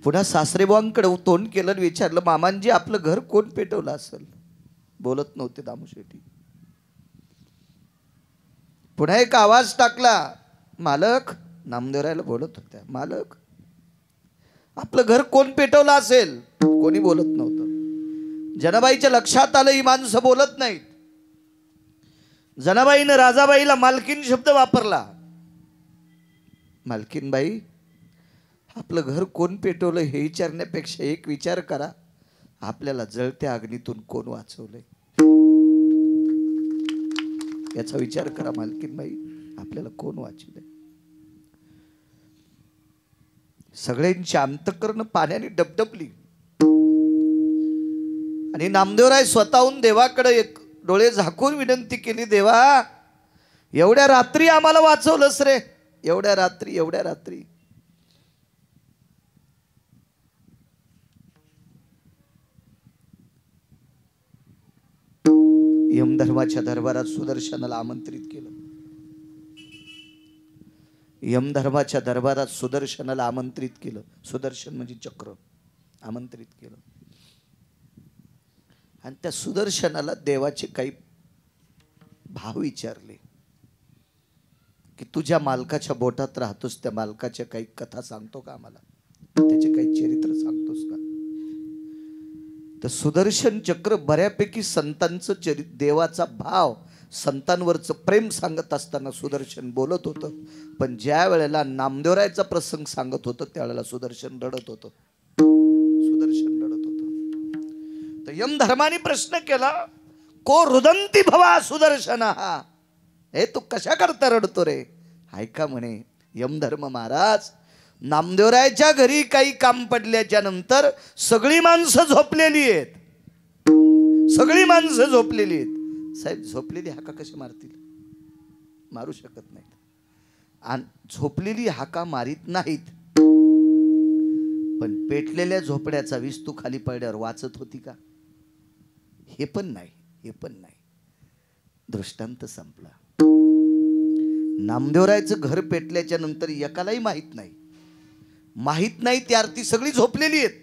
पुन्हा सासरेबुवांकडे तोंड केलं आणि विचारलं, मामांजी आपलं घर कोण पेटवलं असेल? बोलत नव्हते दामू शेट्टी. पुन्हा एक आवाज टाकला, मालक. नामदेवरायला बोलत होत्या, मालक आपलं घर कोण पेटवलं असेल? कोणी बोलत नव्हतं. जनाबाईच्या लक्षात आलं ही माणसं बोलत नाहीत. जनाबाईनं राजाबाईला मालकीन शब्द वापरला. मालकीनबाई आपलं घर कोण पेटवलं हे विचारण्यापेक्षा एक विचार करा, आपल्याला जळत्या अग्नीतून कोण वाचवलंय याचा विचार करा. मालकीनबाई आपल्याला कोण वाचवलंय? सगळ्यांची अंतःकरण पाण्याने डबडबली आणि नामदेवराय स्वतःहून देवाकडे एक डोळे झाकून विनंती केली, देवा एवढ्या रात्री आम्हाला वाचवलंस रे, एवढ्या रात्री, एवढ्या रात्री. यमधर्माच्या दरबारात सुदर्शनाला आमंत्रित केलं. यमधर्माच्या दरबारात सुदर्शनाला आमंत्रित केलं. सुदर्शन म्हणजे चक्र. आमंत्रित केलं आणि त्या सुदर्शनाला देवाचे काही भाव विचारले की तू ज्या मालकाच्या बोटात राहतोस त्या मालकाच्या काही कथा सांगतो का आम्हाला, त्याचे काही चरित्र सांगतोस का? तर सुदर्शन चक्र बऱ्यापैकी संतांचं देवाचा भाव, संतांवरचं प्रेम सांगत असताना सुदर्शन बोलत होतं. पण ज्या वेळेला नामदेवरायचा प्रसंग सांगत होतं त्यावेळेला सुदर्शन रडत होतं. सुदर्शन रडत होतं. तर यमधर्माने प्रश्न केला, को रुदंती भवा सुदर्शन, हा हे तू कशा करता रडतो रे? ऐका म्हणे यमधर्म महाराज, नामदेवरायच्या घरी काही काम पडल्याच्या नंतर सगळी माणसं झोपलेली आहेत. सगळी माणसं झोपलेली आहेत. साहेब झोपलेली हाका कशी मारतील? मारू शकत नाहीत. आणि झोपलेली हाका मारित नाहीत. पण पेटलेल्या झोपड्याचा विस्तू खाली पडल्यावर वाचत होती का? हे पण नाही, हे पण नाही. दृष्टांत संपला. नामदेवरायचं घर पेटल्याच्या नंतर एकालाही माहित नाही. माहित नाही ती आरती सगळी झोपलेली आहेत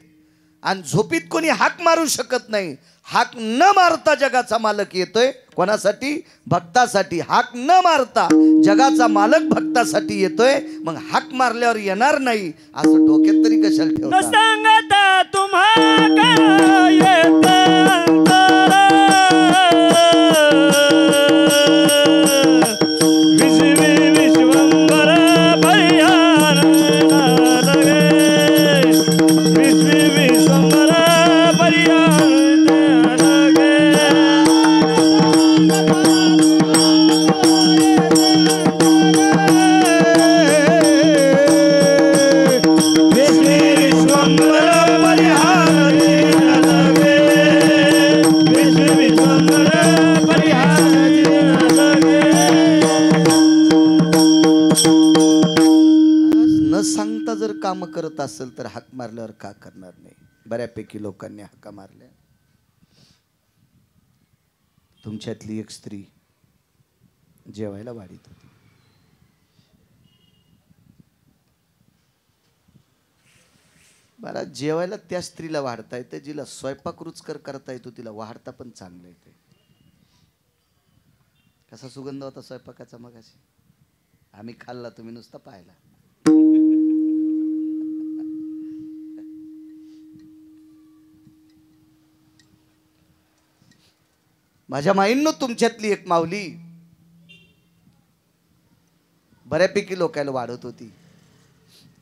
आणि झोपीत कोणी हाक मारू शकत नाही. हाक न मारता जगाचा मालक येतोय. कोणासाठी? भक्तासाठी. हाक न मारता जगाचा मालक भक्तासाठी येतोय. मग हाक मारल्यावर येणार नाही असं डोक्यात तरी कशाला ठेवता? सांगता तुम्हा येत सांगता जर काम करत असेल तर हाक मारल्यावर का करणार नाही? बऱ्यापैकी लोकांनी हाका मारल्या. तुमच्यातली एक स्त्री जेवायला वाढीत होती. बरं, जेवायला त्या स्त्रीला वाढता येते जिला स्वयंपाक रुचकर करता येतो, तिला वाढता पण चांगलं येते. कसा सुगंध होता स्वयंपाकाचा मगाशी, आम्ही खाल्ला, तुम्ही नुसता पाहिला. माझ्या माईंनो, तुमच्यातली एक माऊली बऱ्यापैकी लोकांना वाढत होती.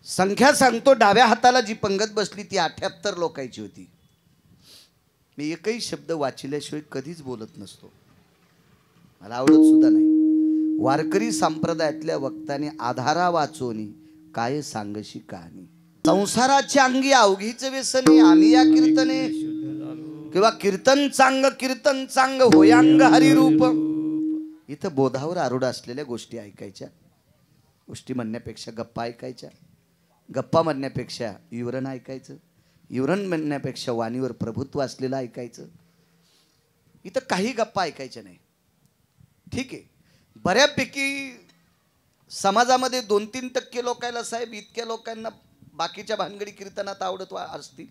संख्या सांगतो, डाव्या हाताला जी पंगत बसली ती 78 लोकांची होती. मी एकही शब्द वाचिल्याशिवाय कधीच बोलत नसतो, मला आवडत सुद्धा नाही. वारकरी संप्रदायातल्या वक्ताने आधारा वाचोनी काय सांगशी कहाणी. संसाराच्या अंगी अवघीच व्यसनी आम्ही या कीर्तने, किंवा कीर्तन चांग होयांग हरिरूप. इथं बोधावर आरूढ असलेल्या गोष्टी ऐकायच्या, गोष्टी म्हणण्यापेक्षा गप्पा ऐकायच्या, गप्पा म्हणण्यापेक्षा विवरण ऐकायचं, विवरण म्हणण्यापेक्षा वाणीवर प्रभुत्व असलेलं ऐकायचं. इथं काही गप्पा ऐकायच्या नाही. ठीक आहे, बऱ्यापैकी समाजामध्ये 2-3% लोकांना साहेब, इतक्या लोकांना बाकीच्या भानगडी कीर्तनात आवडत असतील,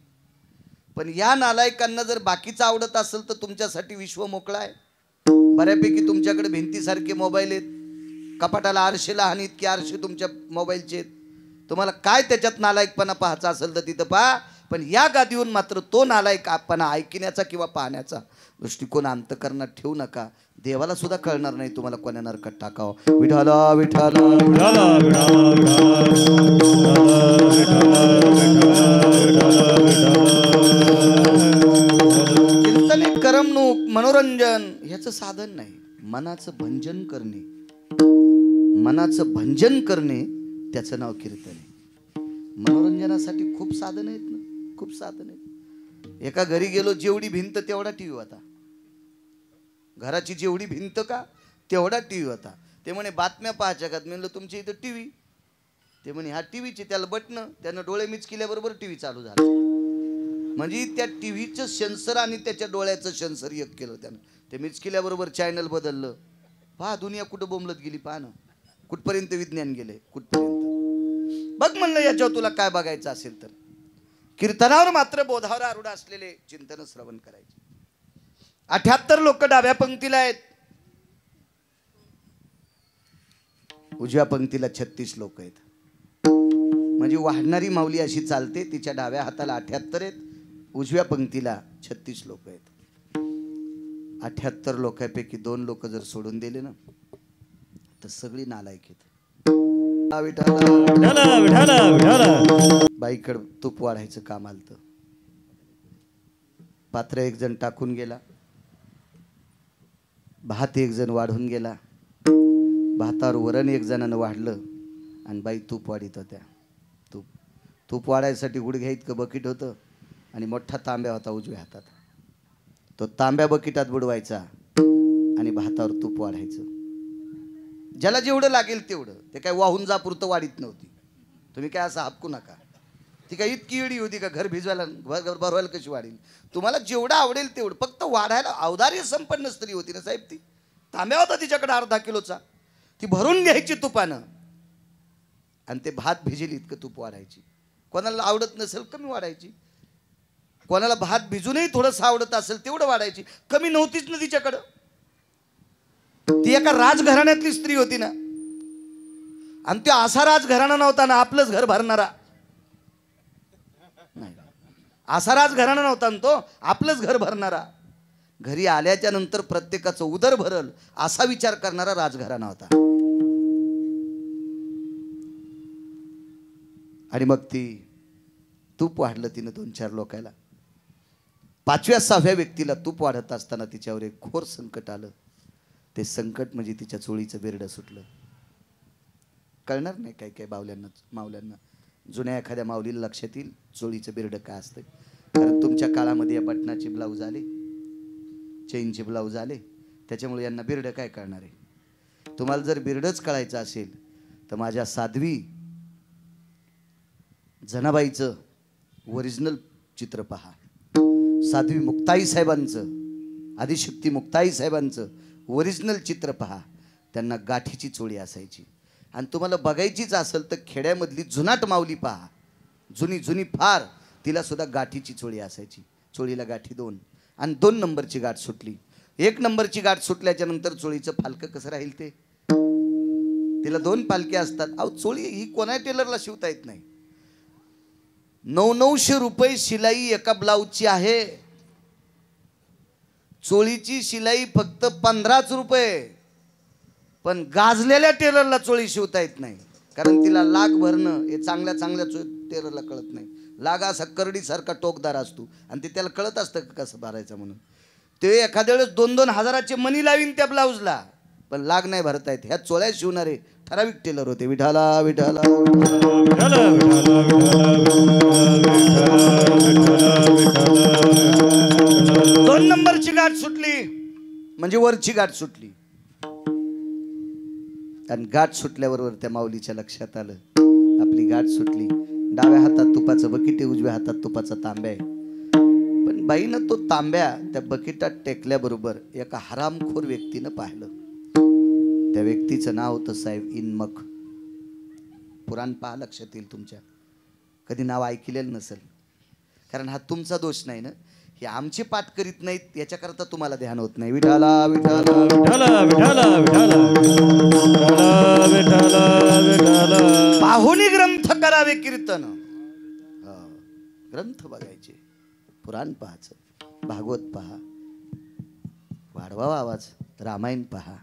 पण या नालायकांना जर बाकीचं आवडत असेल तर तुमच्यासाठी विश्व मोकळं आहे. बऱ्यापैकी तुमच्याकडे भिंतीसारखे मोबाईल आहेत, कपाटाला आरशे लहान इतके आरशे तुमच्या मोबाईलचे आहेत. तुम्हाला काय त्याच्यात नालायकपणा पाहायचा असेल तर तिथं पहा, पण या गादीहून मात्र तो नालायकपणा ऐकण्याचा किंवा पाहण्याचा दृष्टिकोन अंतःकरणात ठेवू नका. देवाला सुद्धा कळणार नाही तुम्हाला कोण्या नरकात टाकावं. विठाला विठाला कीर्तन करमणूक मनोरंजन ह्याचं साधन नाही. मनाचं भंजन करणे, मनाचं भंजन करणे त्याचं नाव कीर्तन आहे. मनोरंजनासाठी खूप साधन आहेत ना, खूप साधन आहेत. एका घरी गेलो, जेवढी भिंत तेवढा टीव्ही होता. घराची जेवढी भिंत का तेवढा टीव्ही होता. ते म्हणे बातम्या पाहायच्या का? म्हणलं तुमच्या इथं टीव्ही? ते म्हणे हा टीव्हीचे, त्याला बटणं, त्यानं डोळे मिचकिल्याबरोबर टीव्ही चालू झाला. म्हणजे त्या टीव्हीचं सेन्सर आणि त्याच्या डोळ्याचं सेन्सर एक केलं त्यानं. ते मिचकिल्याबरोबर चॅनल बदललं. पहा दुनिया कुठं बोंबलत गेली, पहा ना कुठपर्यंत विज्ञान गेले, कुठपर्यंत. बघ म्हणलं याच्यावर तुला काय बघायचं असेल तर. कीर्तनावर मात्र बोधावर आरूढ असलेले चिंतन श्रवण करायचे. 78 लोक डाव्या पंक्तीला आहेत, उजव्या पंक्तीला 36 लोक आहेत. म्हणजे वाढणारी माऊली अशी चालते, तिच्या डाव्या हाताला 78 आहेत, उजव्या पंक्तीला 36 लोक आहेत. 78 लोकांपैकी 2 लोक जर सोडून दिले ना तर सगळी नालायक आहेत. बाईकडं तूप वाढायचं काम आलतं. पात्र एक जण टाकून गेला, भात एक जण वाढून गेला, भातावर वरण एक जणानं वाढलं आणि बाई तूप वाढीत होत्या. तूप वाढायसाठी गुडघ्या इतकं बकेट होतं आणि मोठा तांब्या होता उजव्या हातात. तो तांब्या बकेटात बुडवायचा आणि भातावर तूप वाढायचं. ज्याला जेवढं लागेल तेवढं. ते काय वाहून जा पुरतं वाढीत नव्हती. तुम्ही काय असं हापकू नका. ती काय इतकी इडी होती का घर भिजवायला भरवायला कशी वाढेल? तुम्हाला जेवढं आवडेल तेवढं, फक्त वाढायला औदार्य संपन्न स्त्री होती ना साहेब. ती तांब्या होता तिच्याकडे अर्धा किलोचा, ती भरून घ्यायची तुपानं आणि ते भात भिजेल इतकं तूप वाढायची. कोणाला आवडत नसेल कमी वाढायची, कोणाला भात भिजूनही थोडंसं आवडत असेल तेवढं वाढायची. कमी नव्हतीच ना तिच्याकडं. ती एका राजघराण्यातली स्त्री होती ना, आणि तो असा राजघराणा नव्हता ना आपलंच घर भरणारा. नाही, असा राजघराणा नव्हता ना तो आपलंच घर भरणारा. घरी आल्याच्या नंतर प्रत्येकाचं उदर भरल असा विचार करणारा राजघराणा होता. आणि मग ती तूप वाढलं तिनं 2-4 लोकांना. 5व्या-6व्या व्यक्तीला तूप वाढत असताना तिच्यावर एक घोर संकट आलं. ते संकट म्हणजे तिच्या चोळीचं बेरडं सुटलं. कळणार नाही काही काही मावल्यांना जुन्या एखाद्या माऊलीला लक्षात येईल चोळीचं बेरडं काय असतं. कारण तुमच्या काळामध्ये या बटनाचे ब्लाऊज आले, चेनचे ब्लाऊज आले, त्याच्यामुळे यांना बेरडं काय कळणार आहे. तुम्हाला जर बेरडंच कळायचं असेल तर माझ्या साध्वी जनाबाईचं ओरिजिनल चित्र पहा, साध्वी मुक्ताई साहेबांचं, आदिशक्ती मुक्ताई साहेबांचं ओरिजिनल चित्र पहा. त्यांना गाठीची चोळी असायची. आणि तुम्हाला बघायचीच असेल तर खेड्यामधली जुनाट माऊली पहा, जुनी जुनी फार, तिला सुद्धा गाठीची चोळी असायची. चोळीला गाठी 2 आणि 2 नंबरची गाठ सुटली. 1 नंबरची गाठ सुटल्याच्या नंतर चोळीचं फालकं कसं राहील ते, तिला 2 पालके असतात. अहो चोळी ही कोणा टेलरला शिवता येत नाही. 900 रुपये शिलाई एका ब्लाऊजची आहे. चोळीची शिलाई फक्त 15 रुपये. पण गाजलेल्या टेलरला चोळी शिवता येत नाही, कारण तिला लाग भरणं हे चांगल्या चांगल्या टेलरला कळत नाही. लाग असा करडीसारखा टोकदार असतो आणि ते त्याला कळत असतं कसं भरायचं म्हणून. ते एखाद्या वेळेस 2-2 हजाराचे मनी लावीन त्या ब्लाऊजला, पण लाग नाही भरता येत. ह्या चोळ्या शिवणारे ठराविक टेलर होते. विठाला विठाला 2 नंबरची गाठ सुटली म्हणजे वरची गाठ सुटली. आणि गाठ सुटल्याबरोबर त्या माऊलीच्या लक्षात आलं आपली गाठ सुटली. डाव्या हातात तुपाचं बकीट आहे, उजव्या हातात तुपाचा तांब्या आहे. पण बाईनं तो तांब्या त्या बकिटात टेकल्याबरोबर एका हरामखोर व्यक्तीनं पाहिलं. त्या व्यक्तीचं नाव होतं साहेब इनमक. पुराण पहा, लक्षात येईल तुमच्या. कधी नाव ऐकलेलं नसेल, कारण हा तुमचा दोष नाही ना, हे आमचे पाठ करीत नाहीत याच्याकरता तुम्हाला ध्यान होत नाही. विठाला विठाला विठाला विठाला विठाला पाहुणी ग्रंथ करावे कीर्तन. ग्रंथ बघायचे, पुराण पाहायचं, भागवत पहा, वाढवावा आवाज, रामायण पहा,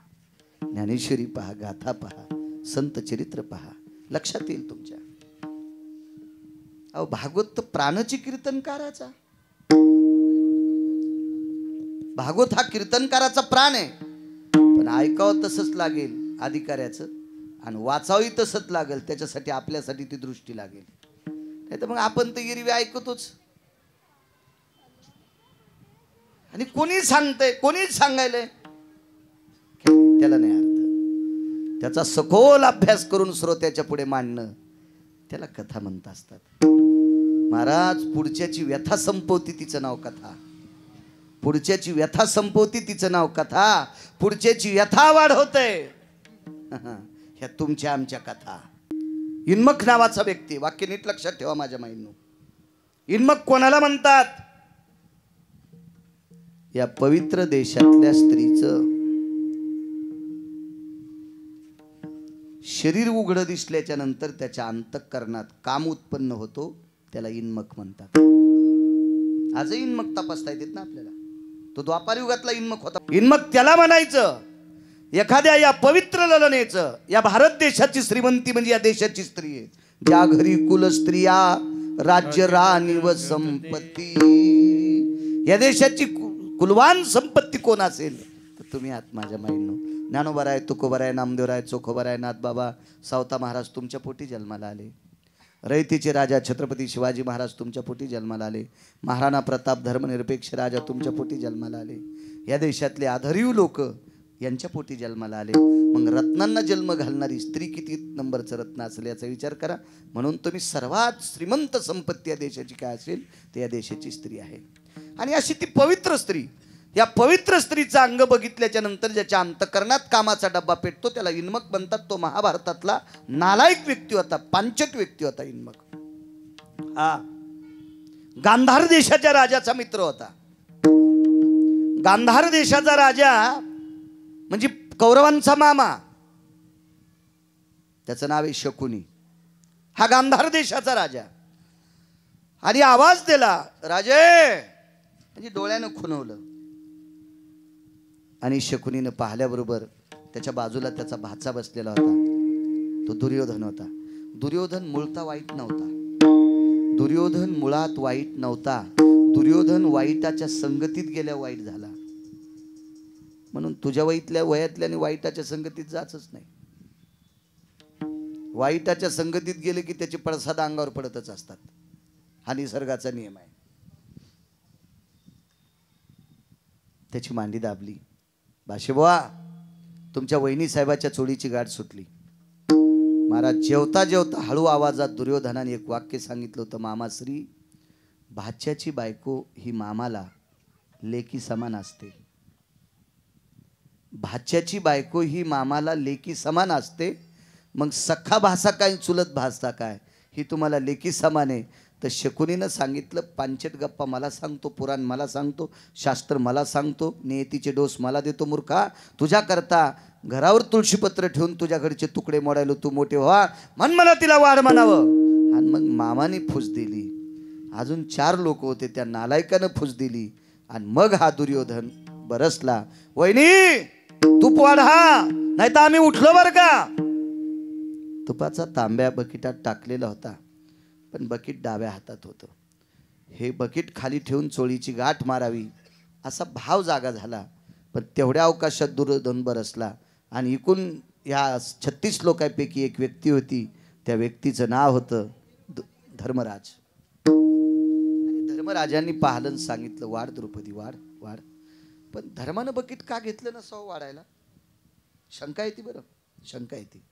ज्ञानेश्वरी पहा, गाथा पहा, संत चरित्र पहा, लक्षात येईल तुमच्या. अहो भागवत तर प्राणची कीर्तनकाराचा. भागवत हा कीर्तनकाराचा प्राण आहे. पण ऐकावं तसंच लागेल अधिकाऱ्याचं आणि वाचावही तसंच लागेल. त्याच्यासाठी आपल्यासाठी ती दृष्टी लागेल. नाही तर मग आपण तर एरवी ऐकतोच. आणि कोणी सांगतंय, कोणीच सांगायलंय त्याला नाही अर्थ. त्याचा सखोल अभ्यास करून श्रोत्याच्या पुढे मांडणं, त्याला कथा म्हणत असतात. महाराज पुढच्याची व्यथा संपवती तिचं नाव कथा. पुढच्याची व्यथा संपवती तिचं नाव कथा. पुढच्याची व्यथा वाढवते ह्या तुमच्या आमच्या कथा. इन्मक नावाचा व्यक्ती, वाक्य नीट लक्षात ठेवा माझ्या माईंनो. इन्मक कोणाला म्हणतात? या पवित्र देशातल्या स्त्रीचं शरीर उघडं दिसल्याच्या नंतर त्याच्या अंतःकरणात काम उत्पन्न होतो, त्याला इन्मक म्हणतात. आजही इन्मक तपासता येतात ना आपल्याला. तो द्वापार युगातला इन्मक होता. इन्मक त्याला म्हणायचं एखाद्या या पवित्र ललनेचं. या भारत देशाची श्रीमंती म्हणजे या देशाची स्त्री आहे. ज्या घरी कुल स्त्रिया राज्य राणी व संपत्ती. या देशाची कुलवान संपत्ती कोण असेल तर तुम्ही आहात माझ्या माईंनो. ज्ञानोबराय, तुकोबराय, नामदेवराय, चोखोबराय, नाथबाबा, सावता महाराज तुमच्या पोटी जन्माला आले. रयतेचे राजा छत्रपती शिवाजी महाराज तुमच्या पोटी जन्माला आले. महाराणा प्रताप धर्मनिरपेक्ष राजा तुमच्या पोटी जन्माला आले. या देशातले आधारीव लोक यांच्या पोटी जन्माला आले. मग रत्नांना जन्म घालणारी स्त्री किती नंबरचं रत्न असेल याचा विचार करा. म्हणून तुम्ही सर्वात श्रीमंत संपत्ती या देशाची काय असेल ते या देशाची स्त्री आहे. आणि अशी ती पवित्र स्त्री, या पवित्र स्त्रीचा अंग बघितल्याच्या नंतर ज्याच्या अंतःकरणात कामाचा डब्बा पेटतो त्याला इन्मक म्हणतात. तो महाभारतातला नालायक व्यक्ती होता, पांचट व्यक्ती होता इन्मक. हा गांधार देशाच्या राजाचा मित्र होता. गांधार देशाचा राजा म्हणजे कौरवांचा मामा, त्याचं नाव आहे शकुनी. हा गांधार देशाचा राजा. आणि आवाज दिला राजे, म्हणजे डोळ्यानं खुणवलं. आणि शकुनीनं पाहिल्याबरोबर त्याच्या बाजूला त्याचा भाचा बसलेला होता. तो दुर्योधन होता. दुर्योधन मुळता वाईट नव्हता. दुर्योधन मुळात वाईट नव्हता. दुर्योधन वाईटाच्या संगतीत गेल्या वाईट झाला. म्हणून तुझ्या वयातल्याने वाईटाच्या संगतीत जायचंच नाही. वाईटाच्या संगतीत गेले की त्याचे पडसाद अंगावर पडतच असतात. हा निसर्गाचा नियम आहे. त्याची मांडी दाबली. बाशेबुवा, तुमच्या वहिनी साहेबाच्या चोळीची गाठ सुटली. महाराज जेवता जेवता हळू आवाजात दुर्योधनाने एक वाक्य सांगितलं होतं, मामाश्री, भाच्याची बायको ही मामाला लेकी समान असते. भाच्याची बायको ही मामाला लेकी समान असते. मग सख्खा भासा काय चुलत भासा काय ही तुम्हाला लेकी समान आहे. तर शकुनीनं सांगितलं, पांचट गप्पा मला सांगतो, पुराण मला सांगतो, शास्त्र मला सांगतो, नियतीचे डोस मला देतो. मूर्खा, तुझ्याकरता घरावर तुळशीपत्र ठेवून तुझ्याकडचे तुकडे मोडायला तू मोठे व्हा, म्हण मला तिला वाढ म्हणावं. आणि मग मामाने फूस दिली. अजून 4 लोक होते, त्या नालायकानं फूस दिली. आणि मग हा दुर्योधन बरसला, वहिनी तूप वाढा नाही तर आम्ही उठलो बरं का. तुपाचा तांब्या बकिटात टाकलेला होता, पण बकीट डाव्या हातात होतं. हे बकीट खाली ठेवून चोळीची गाठ मारावी असा भाव जागा झाला. पण तेवढ्या अवकाशात दुर्योधन बरसला. आणि एकूण या 36 लोकांपैकी एक व्यक्ती होती. त्या व्यक्तीचं नाव होतं धर्मराज. आणि धर्मराजांनी पाहलं, सांगितलं, वाढ द्रौपदी, वाढ वाढ. पण धर्मानं बकीट का घेतलं नसावं वाढायला? शंका येते बरं, शंका येते.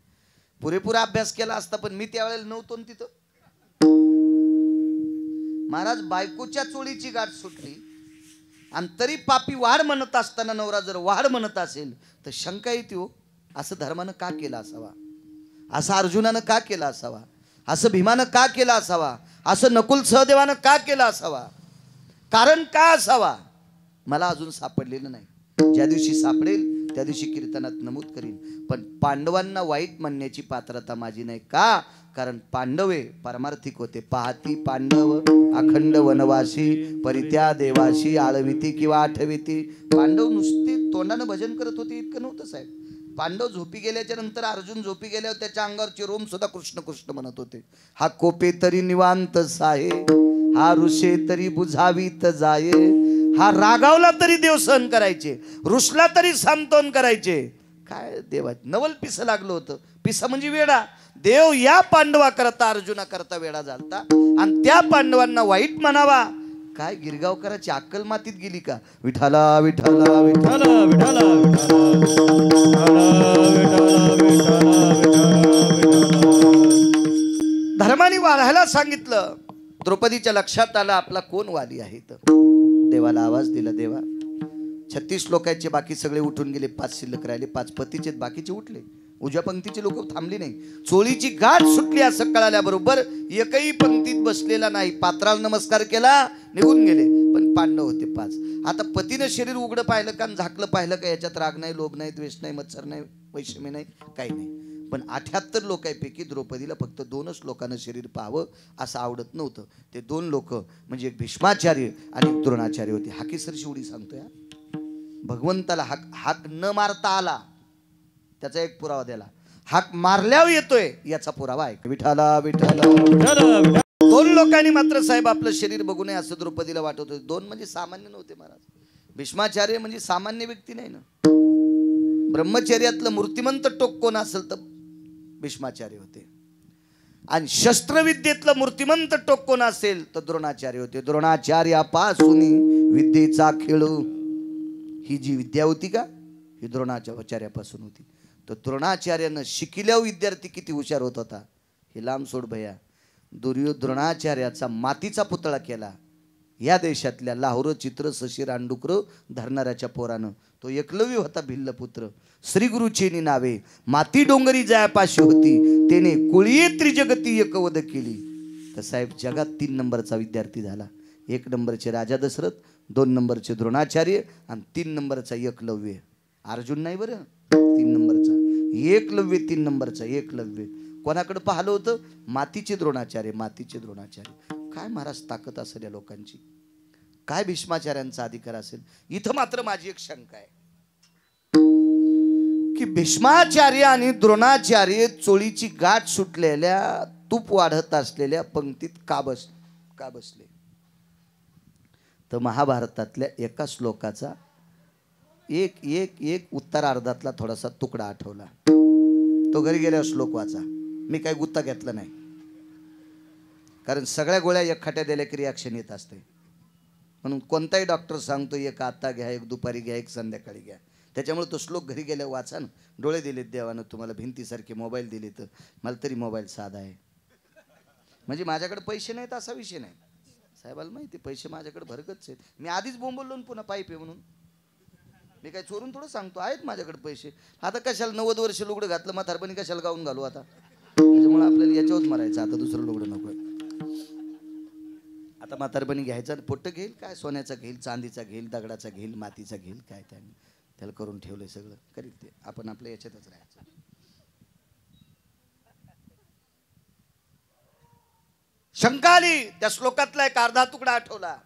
पुरेपूर अभ्यास केला असता, पण मी त्यावेळेला नव्हतो तिथं. महाराज, बायकोच्या चोळीची गाठ सुटली आणि तरी पापी वाढ म्हणत असताना नवरा जर वाढ म्हणत असेल तर शंका येते हो, असं धर्मानं का केला असावा? असं अर्जुनानं का केला असावा? असं भीमानं का केला असावा? असं नकुल सहदेवानं का केला असावा? कारण का असावा? मला अजून सापडलेलं नाही. ज्या दिवशी सापडेल त्या दिवशी कीर्तनात नमूद करीन. पण पांडवांना वाईट म्हणण्याची पात्रता माझी नाही. का? कारण पांडवे पारमार्थिक होते. पाहती पांडव अखंड वनवासी, परित्या देवाशी, आळविती किंवा आठविती. पांडव नुसते तोंडानं भजन करत होते इतकं नव्हतं साहेब. पांडव झोपी गेल्याच्या नंतर, अर्जुन झोपी गेल्यावर त्याच्या अंगावरचे रोम सुद्धा कृष्ण कृष्ण म्हणत होते. हा कोपे तरी निवांत साये, हा ऋषे तरी बुझावीत जाये. हा रागावला तरी देव सहन करायचे, रुसला तरी सांत्वन करायचे. काय देवा, नवल पिस लागलं होतं. पिसा म्हणजे वेडा. देव या पांडवा करता, अर्जुना करता वेडा झालता. आणि त्या पांडवांना वाईट म्हणावा, काय गिरगावकराची अक्कल मातीत गेली का? विठाला विठाला विठाला विठाला धर्माने वाढायला सांगितलं. द्रौपदीच्या लक्षात आलं आपला कोण वाली आहे. तर देवाला आवाज दिला, देवा 36 लोकांचे बाकी सगळे उठून गेले, 5 शिल्लक राहिले. 5 पतीचे, बाकीचे उठले. उजव्या पंक्तीचे लोक थांबली नाही. चोळीची गाठ सुटली असं कळाल्याबरोबर एकही पंक्तीत बसलेला नाही. पात्राला नमस्कार केला, निघून गेले. पण पांडव होते 5. आता पतीनं शरीर उघडं पाहिलं का, झाकलं पाहिलं का, याच्यात राग नाही, लोभ नाही, द्वेष नाही, मत्सर नाही, वैषम्य नाही, काही नाही. पण 78 लोकांपैकी द्रौपदीला फक्त 2च लोकांना शरीर पाहावं असं आवडत नव्हतं. ते 2 लोक म्हणजे एक भीष्माचार्य आणि एक द्रोणाचार्य होते. हाकेसर शिवडी सांगतोय, भगवंताला हाक न मारता आला त्याचा एक पुरावा द्याला, हाक मारल्यावर येतोय याचा पुरावा आहे. विठाला विठाला. 2 लोकांनी मात्र साहेब आपलं शरीर बघू नये असं द्रौपदीला वाटत होते. 2 म्हणजे सामान्य नव्हते महाराज. भीष्माचार्य म्हणजे सामान्य व्यक्ती नाही ना. ब्रह्मचर्यातलं मूर्तिमंत टोक कोण असेल तर भीष्माचार्य होते. आणि शस्त्रविद्येतलं मूर्तिमंत टोक कोण असेल तर द्रोणाचार्य होते. द्रोणाचार्यापासून विद्येचा खेळ, ही जी विद्या होती का, ही द्रोणाचार्यापासून होती. तर द्रोणाचार्यानं शिकल्यावर विद्यार्थी किती हुशार होत होता हे लांब सोड भया. द्रोणाचार्याचा मातीचा पुतळा केला या देशातल्या लाहोर चित्र सशी रांडुकर धरणाऱ्याच्या पोरानं. तो एकलव्य होता भिल्लपुत्र. श्री गुरुचेनी नावे माती डोंगरी जयापाशी होती, त्याने कुळीये त्रिजगती एकवद केली. तर साहेब जगात 3 नंबरचा विद्यार्थी झाला. 1 नंबरचे राजा दशरथ, 2 नंबरचे द्रोणाचार्य आणि 3 नंबरचा एकलव्य. अर्जुन नाही बरं, 3 नंबरचा एकलव्य. 3 नंबरचा एकलव्य कोणाकडे पाहिलं होतं? मातीचे द्रोणाचार्य, मातीचे द्रोणाचार्य. काय महाराज ताकद असेल या लोकांची, काय भीष्माचार्यांचा अधिकार असेल. इथं मात्र माझी एक शंका आहे की भीष्माचार्य आणि द्रोणाचार्य चोळीची गाठ सुटलेल्या, तूप वाढत असलेल्या पंक्तीत का बसले? तर महाभारतातल्या एका श्लोकाचा एक एक एक उत्तरार्धातला थोडासा तुकडा आठवला. तो घरी गेल्यावर श्लोक वाचा. मी काही गुत्ता घेतला नाही, कारण सगळ्या गोळ्या एकखाट्या दिल्या की रिॲक्शन येत असते. म्हणून कोणताही डॉक्टर सांगतो एक आता घ्या, एक दुपारी घ्या, एक संध्याकाळी घ्या. त्याच्यामुळे तो श्लोक घरी गेल्या वाचा ना. डोळे दिलेत देवानं तुम्हाला, भिंतीसारखे मोबाईल दिले, तर मला तरी मोबाईल साधा आहे. म्हणजे माझ्याकडे पैसे नाहीत असा विषय नाही. साहेबाला माहिती पैसे माझ्याकडे भरगतच आहेत. मी आधीच बोंबवलो पुन्हा पाईप आहे म्हणून. मी काय चोरून थोडं सांगतो, आहेत माझ्याकडे पैसे. आता कशाला 90 वर्ष लुगडं घातलं, म्हातारपणी कशाला गाऊन घालू आता. त्याच्यामुळे आपल्याला याच्यावर मरायचं, आता दुसरं लुगडं नको. आता म्हातारपणी घ्यायचा, पोट्ट घेईल काय, सोन्याचा घेईल, चांदीचा घेईल, दगडाचा घेईल, मातीचा घेईल, काय त्याला करून ठेवलंय सगळं करीत ते. आपण आपल्या याच्यातच राहायचं. शंका आली, त्या श्लोकातला एक अर्धा तुकडा आठवला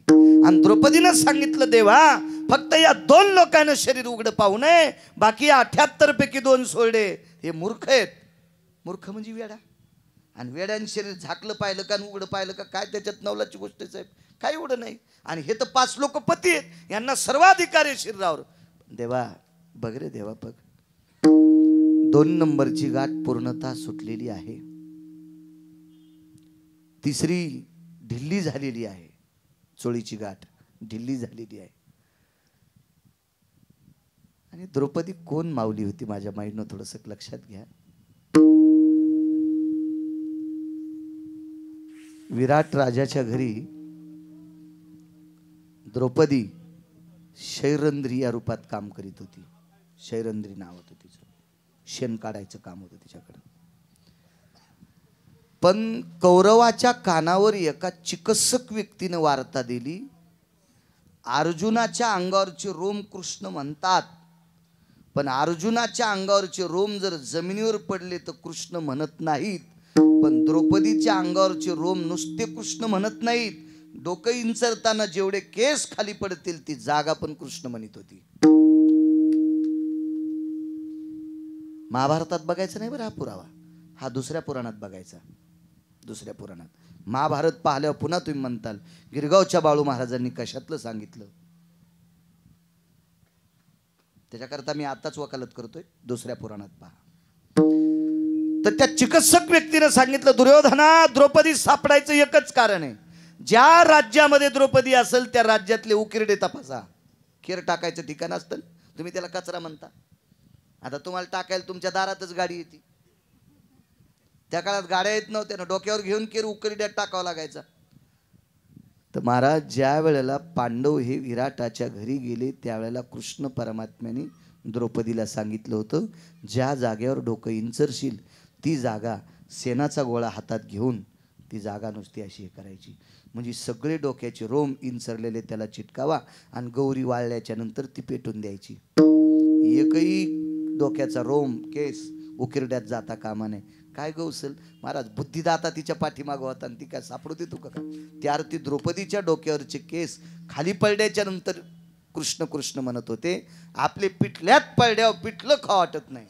आणि द्रौपदीनं सांगितलं, देवा फक्त या 2 लोकांना शरीर उघडं पाहू नये, बाकी 78 पैकी 2 सोडे. हे मूर्ख आहेत. मूर्ख म्हणजे वेडा. आणि वेड्याने शरीर झाकलं पाहिलं का उघडं पाहिलं का काय, त्याच्यात नवलाची गोष्ट साहेब, काही एवढं नाही. आणि हे तर 5 लोक पती आहेत, यांना सर्वाधिकार आहे शरीरावर. देवा बघ रे देवा बघ, 2 नंबरची गाठ पूर्णतः सुटलेली आहे, 3री ढिल्ली झालेली आहे, चोळीची गाठ ढिल्ली झालेली आहे. आणि द्रौपदी कोण माऊली होती माझ्या माईनं थोडंसं लक्षात घ्या. विराट राजाच्या घरी द्रौपदी शैरंद्री या रूपात काम करीत होती. शैरंद्री नाव होतं तिचं. शेण काढायचं काम होतं तिच्याकडे. पण कौरवाच्या कानावर एका चिकित्सक व्यक्तीने वार्ता दिली, अर्जुनाच्या अंगावरचे रोम कृष्ण म्हणतात, पण अर्जुनाच्या अंगावरचे रोम जर जमिनीवर पडले तर कृष्ण म्हणत नाहीत. पण द्रौपदीच्या अंगावरचे रोम नुसते कृष्ण म्हणत नाहीत, डोकं इंचरताना जेवढे केस खाली पडतील ती जागा पण कृष्ण म्हणत होती. महाभारतात बघायचं नाही बरं हा पुरावा, हा दुसऱ्या पुराणात बघायचा. दुसऱ्या पुराणात महाभारत पाहिल्यावर पुन्हा तुम्ही म्हणताल गिरगावच्या बाळू महाराजांनी कशातलं सांगितलं. त्याच्याकरता मी आताच वकालत करतोय, दुसऱ्या पुराणात पहा. तर त्या चिकित्सक व्यक्तीने सांगितलं, दुर्योधना द्रौपदी सापडायचं एकच कारण आहे, ज्या राज्यामध्ये द्रौपदी असेल त्या राज्यातले उकिरडे तपासा. केर टाकायचं ठिकाण असतं, तुम्ही त्याला कचरा म्हणता. आता तुम्हाला टाकायला तुमच्या दारातच गाडी येते. त्या काळात गाड्या येत नव्हत्या ना, डोक्यावर घेऊन केर उकिरड्यात टाकावं लागायचा. तर महाराज ज्या वेळेला पांडव हे विराटाच्या घरी गेले त्यावेळेला कृष्ण परमात्म्याने द्रौपदीला सांगितलं होतं, ज्या जागेवर डोकं इंचरशील ती जागा सेनाचा गोळा हातात घेऊन ती जागा नुसती अशी हे करायची. म्हणजे सगळे डोक्याचे रोम इंचरलेले त्याला चिटकावा आणि गौरी वाळल्याच्या नंतर ती पेटून द्यायची. एकही डोक्याचा रोम केस उकिरड्यात जाता कामा नये. काय गौसल महाराज, बुद्धिदाता तिच्या पाठीमागं होता आणि ती काय सापडू देतो का? त्या अर्थी द्रौपदीच्या डोक्यावरचे केस खाली पडल्याच्या नंतर कृष्ण कृष्ण म्हणत होते. आपले पिठल्यात पडल्यावर पिठलं खा वाटत नाही.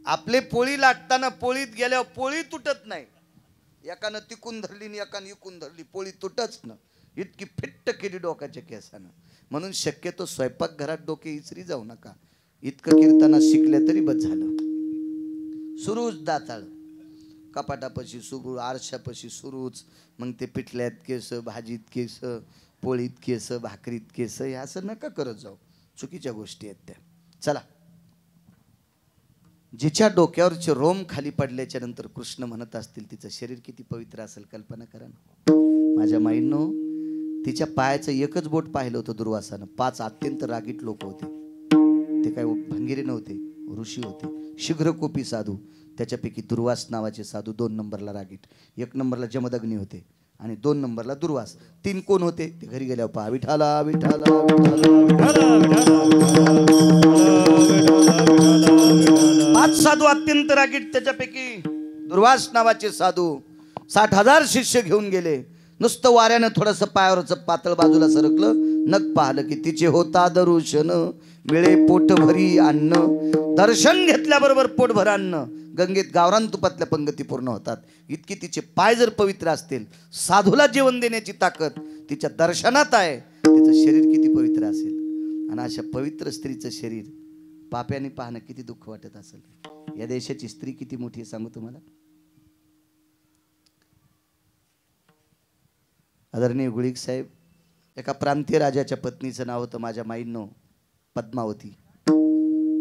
आपले पोळी लाटताना पोळीत गेल्यावर पोळी तुटत नाही. एकानं तिकून धरली आणि एकानं इकून धरली, पोळी तुटच ना. इतकी फिट्ट केली डोक्याच्या केसानं. म्हणून शक्यतो स्वयंपाक घरात डोके इचरी जाऊ नका. इतकं कीर्तना शिकल्या तरी बस झालं. सुरूच दाताळ, कपाटापाशी सुरू, आरशापाशी सुरूच. मग ते पिठल्यात केस, भाजीत केस, पोळीत केस, भाकरीत केस, हे असं नका करत जाऊ. चुकीच्या गोष्टी आहेत त्या. चला, जिच्या डोक्यावरचे रोम खाली पडल्याच्या नंतर कृष्ण म्हणत असतील तिचं शरीर किती पवित्र असेल कल्पना करा ना. माझ्या माईंनो, तिच्या पायाचं एकच बोट पाहिलं होतं दुर्वासानं. 5 अत्यंत रागीट लोक होते. ते काय भंगिरे नव्हते, ऋषी होते, शीघ्रकोपी साधू. त्याच्यापैकी दुर्वास नावाचे साधू 2 नंबरला रागीट, 1 नंबरला जमदग्नी होते आणि 2 नंबरला दुर्वास. 3 कोण होते ते घरी गेल्यावर पहा. विठाला विठाला 5 साधू अत्यंत रागीट. त्याच्यापैकी दुर्वास नावाचे साधू 60,000 शिष्य घेऊन गेले. नुसतं वाऱ्यानं थोडंसं पायावरचं पातळ बाजूला सरकलं, नग पाहिलं की तिचे होता दर्शन, मिळे पोट भरी अन्न. दर्शन घेतल्याबरोबर पोटभर अन्न. गंगेत गावरान तुपातल्या पंगती पूर्ण होतात. इतकी तिचे पाय जर पवित्र असतील, साधूला जेवण देण्याची ताकद तिच्या दर्शनात आहे, तिचं शरीर किती पवित्र असेल. आणि अशा पवित्र स्त्रीचं शरीर पाप्याने पाहणं किती दुःख वाटत असेल. या देशाची स्त्री किती मोठी आहे सांगू तुम्हाला. आदरणीय गुळीक साहेब, एका प्रांतीय राजाच्या पत्नीचं नाव होतं माझ्या माईंनो पद्मावती.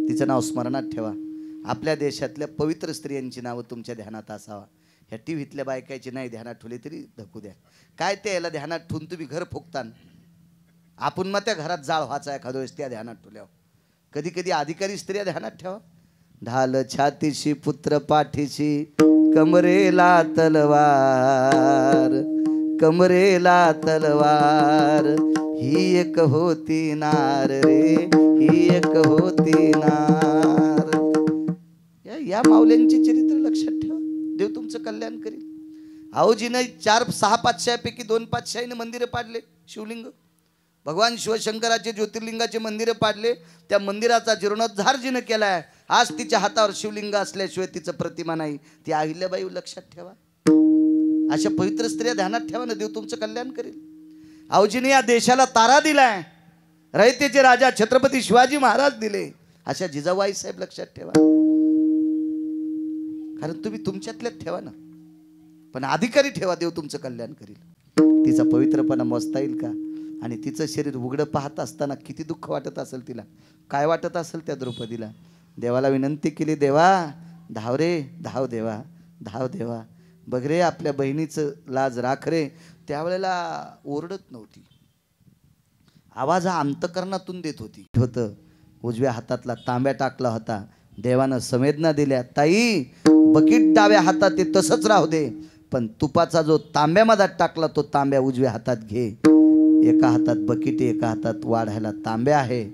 तिचं नाव स्मरणात ठेवा. आपल्या देशातल्या पवित्र स्त्रियांची नावं तुमच्या ध्यानात असावा. ह्या टीव्हीतल्या बायकाची नाही ध्यानात ठेवली तरी धकू द्या. काय ते याला ध्यानात ठेवून तुम्ही घर फुकतान. आपण मग त्या घरात जाळ व्हायचा एखाद्या वेळेस त्या ध्यानात ठेवल्यावर. कधी कधी अधिकारी स्त्रिया ध्यानात ठेवा. ढाल छातीशी पुत्र पाठीशी कमरेला तलवार, कमरेला तलवार, ही एक होती नार रे, ही एक होती नार. या माऊल्यांचे चरित्र लक्षात ठेवा. देव तुमचं कल्याण करील. आहोजीने 4-6 पातशाहीपैकी 2 पातशाहीने मंदिरं पाडले. शिवलिंग भगवान शिवशंकराचे ज्योतिर्लिंगाचे मंदिरं पाडले. त्या मंदिराचा जीर्णोद्धार जिनं केलाय. आज तिच्या हातावर शिवलिंग असल्याशिवाय तिचं प्रतिमा नाही. ती अहिल्याबाई लक्षात ठेवा. अशा पवित्र स्त्रिया ध्यानात ठेवा ना. देव तुमचं कल्याण करेल. आहोजीने या देशाला तारा दिलाय. रयतेचे राजा छत्रपती शिवाजी महाराज दिले. अशा जिजाबाई साहेब लक्षात ठेवा. कारण तुम्ही तुमच्यातल्यात ठेवा ना. पण अधिकारी ठेवा. देव तुमचं कल्याण करील. तिचा पवित्रपणा मोजता येईल का? आणि तिचं शरीर उघडं पाहत असताना किती दुःख वाटत असेल तिला. काय वाटत असेल त्या द्रौपदीला. देवाला विनंती केली, देवा धाव रे धाव, देवा धाव, देवा बघ रे आपल्या बहिणीचं लाज राख रे. त्यावेळेला ओरडत नव्हती. आवाज हा अंतकरणातून देत होती. होतं उजव्या हातातला तांब्या टाकला होता. देवानं संवेदना दिल्या, ताई बकीट डाव्या हातात ते तसंच राहू दे, पण तुपाचा जो तांब्यामध्ये टाकला तो तांब्या उजव्या हातात घे. एका हातात बकीट, एका हातात वाढायला तांब्या आहे.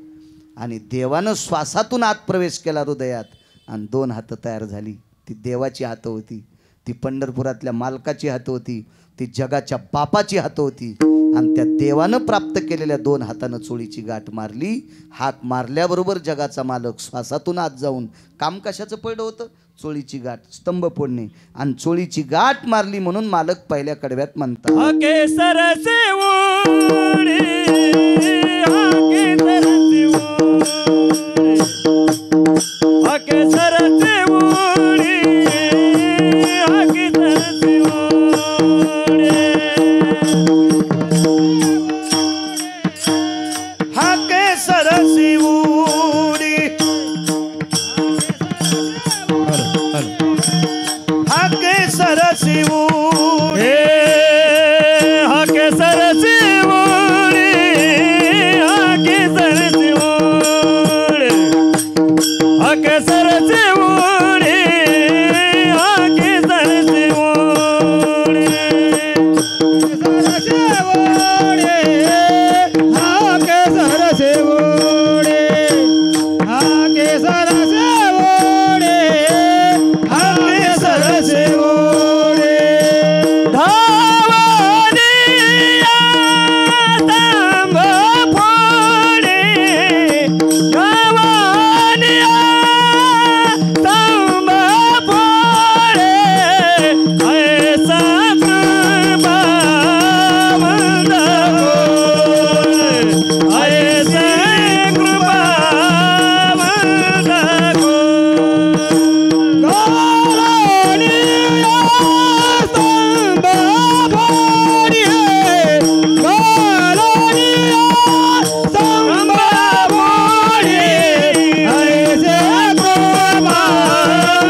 आणि देवानं श्वासातून आत प्रवेश केला हृदयात आणि 2 हातं तयार झाली. ती देवाची हातं होती. ती पंढरपुरातल्या मालकाची हातं होती. ती जगाच्या बापाची हातं होती. आणि त्या देवानं प्राप्त केलेल्या 2 हातानं चोळीची गाठ मारली. हाक मारल्याबरोबर जगाचा मालक श्वासातून आत जाऊन काम कशाचं पडलं होतं? चोळीची गाठ, स्तंभ फोडणे. आणि चोळीची गाठ मारली म्हणून मालक पहिल्या कडव्यात म्हणतात, केसरचे ओढे, केसरचे ओढे, केसरचे ओढे, केसरचे ओढे, हा केसरची उडी, हा केसरची उडी, हा केसरचे ओढे, हा केसरचे ओढे, हा केसरचे ओढे, हा केसरचे ओढे, केसरचे ओढे, हा केसरचे ओढे, हा केसरचे ओढे, हा केसरचे ओढे, धावनिया तांब फोडे, धावनिया तांब फोडे, ऐसा कृपा मंद गोड, ऐसा कृपा मंद गोड, गारणिया स्तंभ फोडी, गारणिया स्तंभ फोडी, ऐसे कृपा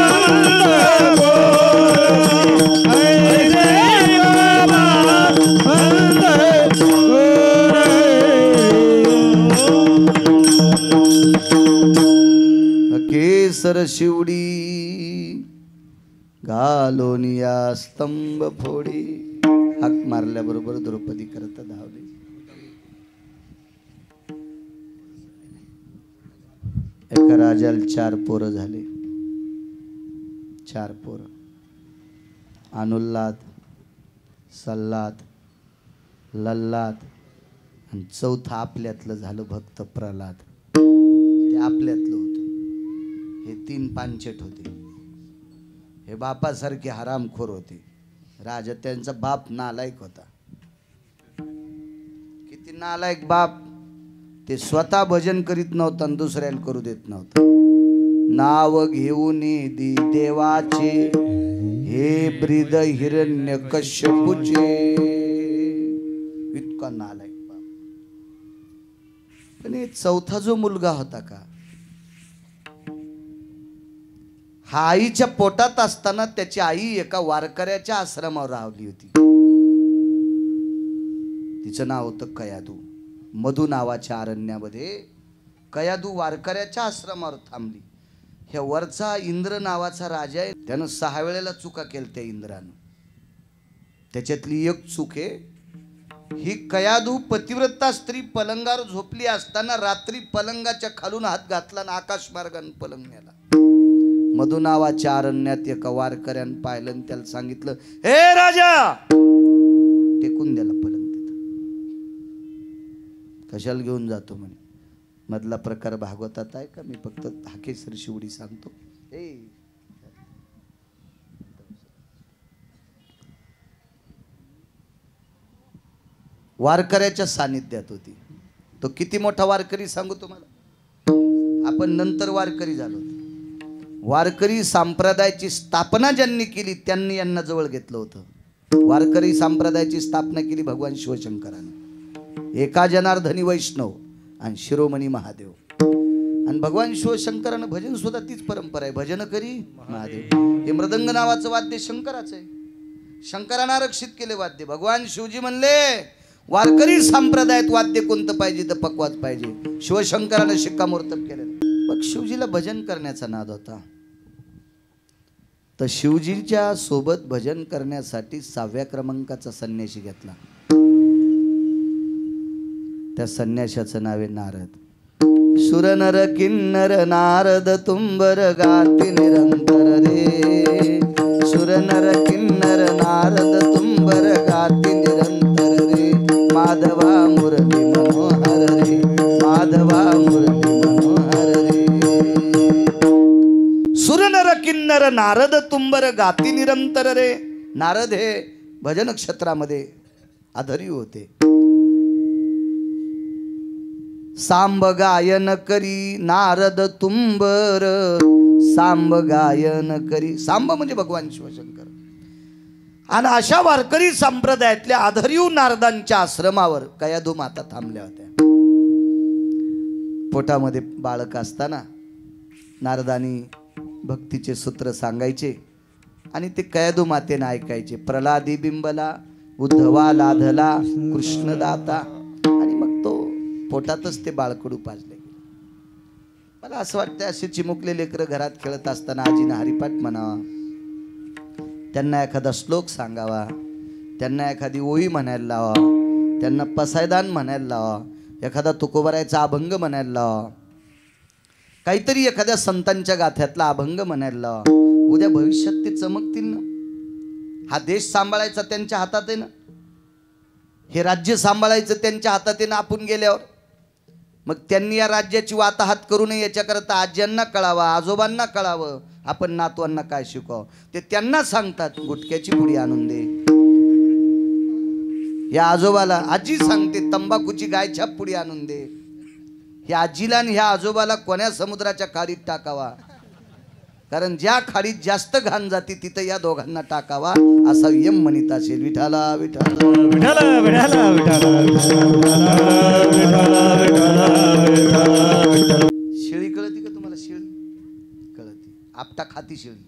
मंद गोड, ऐसे कृपा मंद गोड. केसर शिवडी घालोनिया स्तंभ फोडी. हाक मारल्याबरोबर द्रौपदी करता धावली. एका राजाला 4 पोरं झाले. 4 पोरं. अनुल्लाद, सल्लाद, लल्लाद आणि 4थं आपल्यातलं झालं भक्त प्रल्हाद. ते आपल्यातलं होतं. हे 3 पांचट होते. हे बापासारखे हरामखोर होते. राजा त्यांचा बाप नालायक होता. किती नालायक बाप. ते स्वतः भजन करीत नव्हता आणि दुसऱ्याला करू देत नव्हता. नाव घेऊन दी देवाचे हे ब्रीद हिरण्य कश्यपूचे. इतका नालायक बाप. आणि चौथा जो मुलगा होता का, हा आईच्या पोटात असताना त्याची आई एका वारकऱ्याच्या आश्रमावर राहिली होती. तिचं नाव होतं कयादू. मधु नावाच्या अरण्यामध्ये कयादू वारकऱ्याच्या आश्रमावर थांबली. ह्या वरचा इंद्र नावाचा राजा आहे, त्यानं 6 वेळेला चुका केल्या त्या इंद्रानं. त्याच्यातली एक चूक आहे, ही कयादू पतिव्रता स्त्री पलंगावर झोपली असताना रात्री पलंगाच्या खालून हात घातला आणि आकाश मार्गाने पलंग नेला. मधु नावाच्या अरण्यात एका वारकऱ्यानं पाहिलं आणि त्याला सांगितलं, हे राजा, टेकून द्याला पलंग तिथं. कशाला घेऊन जातो म्हणे. मधला प्रकार भागवतात आहे का, मी फक्त हाकेसर शिवडी सांगतो. वारकऱ्याच्या सानिध्यात होती. तो किती मोठा वारकरी सांगू तुम्हाला. आपण नंतर वारकरी झालो. वारकरी संप्रदायाची स्थापना ज्यांनी केली त्यांनी यांना जवळ घेतलं होतं. वारकरी संप्रदायाची स्थापना केली भगवान शिवशंकराने. एका जनार्दनी वैष्णव आणि शिरोमणी महादेव. आणि भगवान शिवशंकरानं भजन सुद्धा तीच परंपरा आहे, भजन करी महादेव. हे मृदंग नावाचं वाद्य शंकराचं आहे. शंकरानं आरक्षित केले वाद्य. भगवान शिवजी म्हणले वारकरी संप्रदायात वाद्य कोणतं पाहिजे तर पकवाज पाहिजे. शिवशंकरानं शिक्कामोर्तब केलेलं. मग शिवजीला भजन करण्याचा नाद होता, तर शिवजीच्या सोबत भजन करण्यासाठी 6व्या क्रमांकाचा संन्याशी घेतला. त्या संन्याशाचं नाव आहे नारद. सुरनर किन्नर नारद तुंबर गाती निरंतर रे. सुरनर किन्नर नारद तुंबर गाती निरंतर रे. माधवा मुरली मनोहर रे. माधवा मुरली मनोहर रे. सुरनर किन्नर नारद तुंबर गाती निरंतर रे. नारद हे भजन क्षेत्रामध्ये आधारी होते. सांब गायन करी नारद तुंबर. सांब गायन करी. सांब म्हणजे भगवान शिवशंकर. आणि अशा वारकरी संप्रदायातल्या आधारीव नारदांच्या आश्रमावर कयादू माता थांबल्या होत्या. पोटामध्ये बाळक असताना नारदानी भक्तीचे सूत्र सांगायचे आणि ते कयादू मातेने ऐकायचे. प्रल्हादी बिंबला उद्धवा लाधला कृष्णदाता. आणि मग तो पोटातच ते बाळकडू पाजले. मला असं वाटतं असे चिमुकले लेकरं घरात खेळत असताना आजीनं हरिपाठ म्हणावा, त्यांना एखादा श्लोक सांगावा, त्यांना एखादी ओळी म्हणायला लावा, त्यांना पसायदान म्हणायला लावा, एखादा तुकोबारायचा अभंग म्हणायला लावा, काहीतरी एखाद्या संतांच्या गाथ्यातला अभंग म्हणायला लावा. उद्या भविष्यात ते चमकतील ना. हा देश सांभाळायचा त्यांच्या हातात आहे ना. हे राज्य सांभाळायचं त्यांच्या हातात आहे ना. आपण गेल्यावर मग त्यांनी या राज्याची वाताहत करू नये याच्याकरता आज्यांना कळावं, आजोबांना कळावं, आपण नातवांना काय शिकवावं ते त्यांना सांगतात. गुटख्याची पुडी आणून दे. या आजोबाला आजी सांगते तंबाखूची गायच्या पुडी आणून दे. ह्या आजीला आणि ह्या आजोबाला कोण्या समुद्राच्या खाडीत टाकावा, कारण ज्या खाडीत जास्त घाण जाती तिथं या दोघांना टाकावा असा यम म्हणत असेल. विठाला विठाला विठाला विठाला विठाला. शेळी कळती का तुम्हाला? शेळी कळती. आपटा खाती शेळी.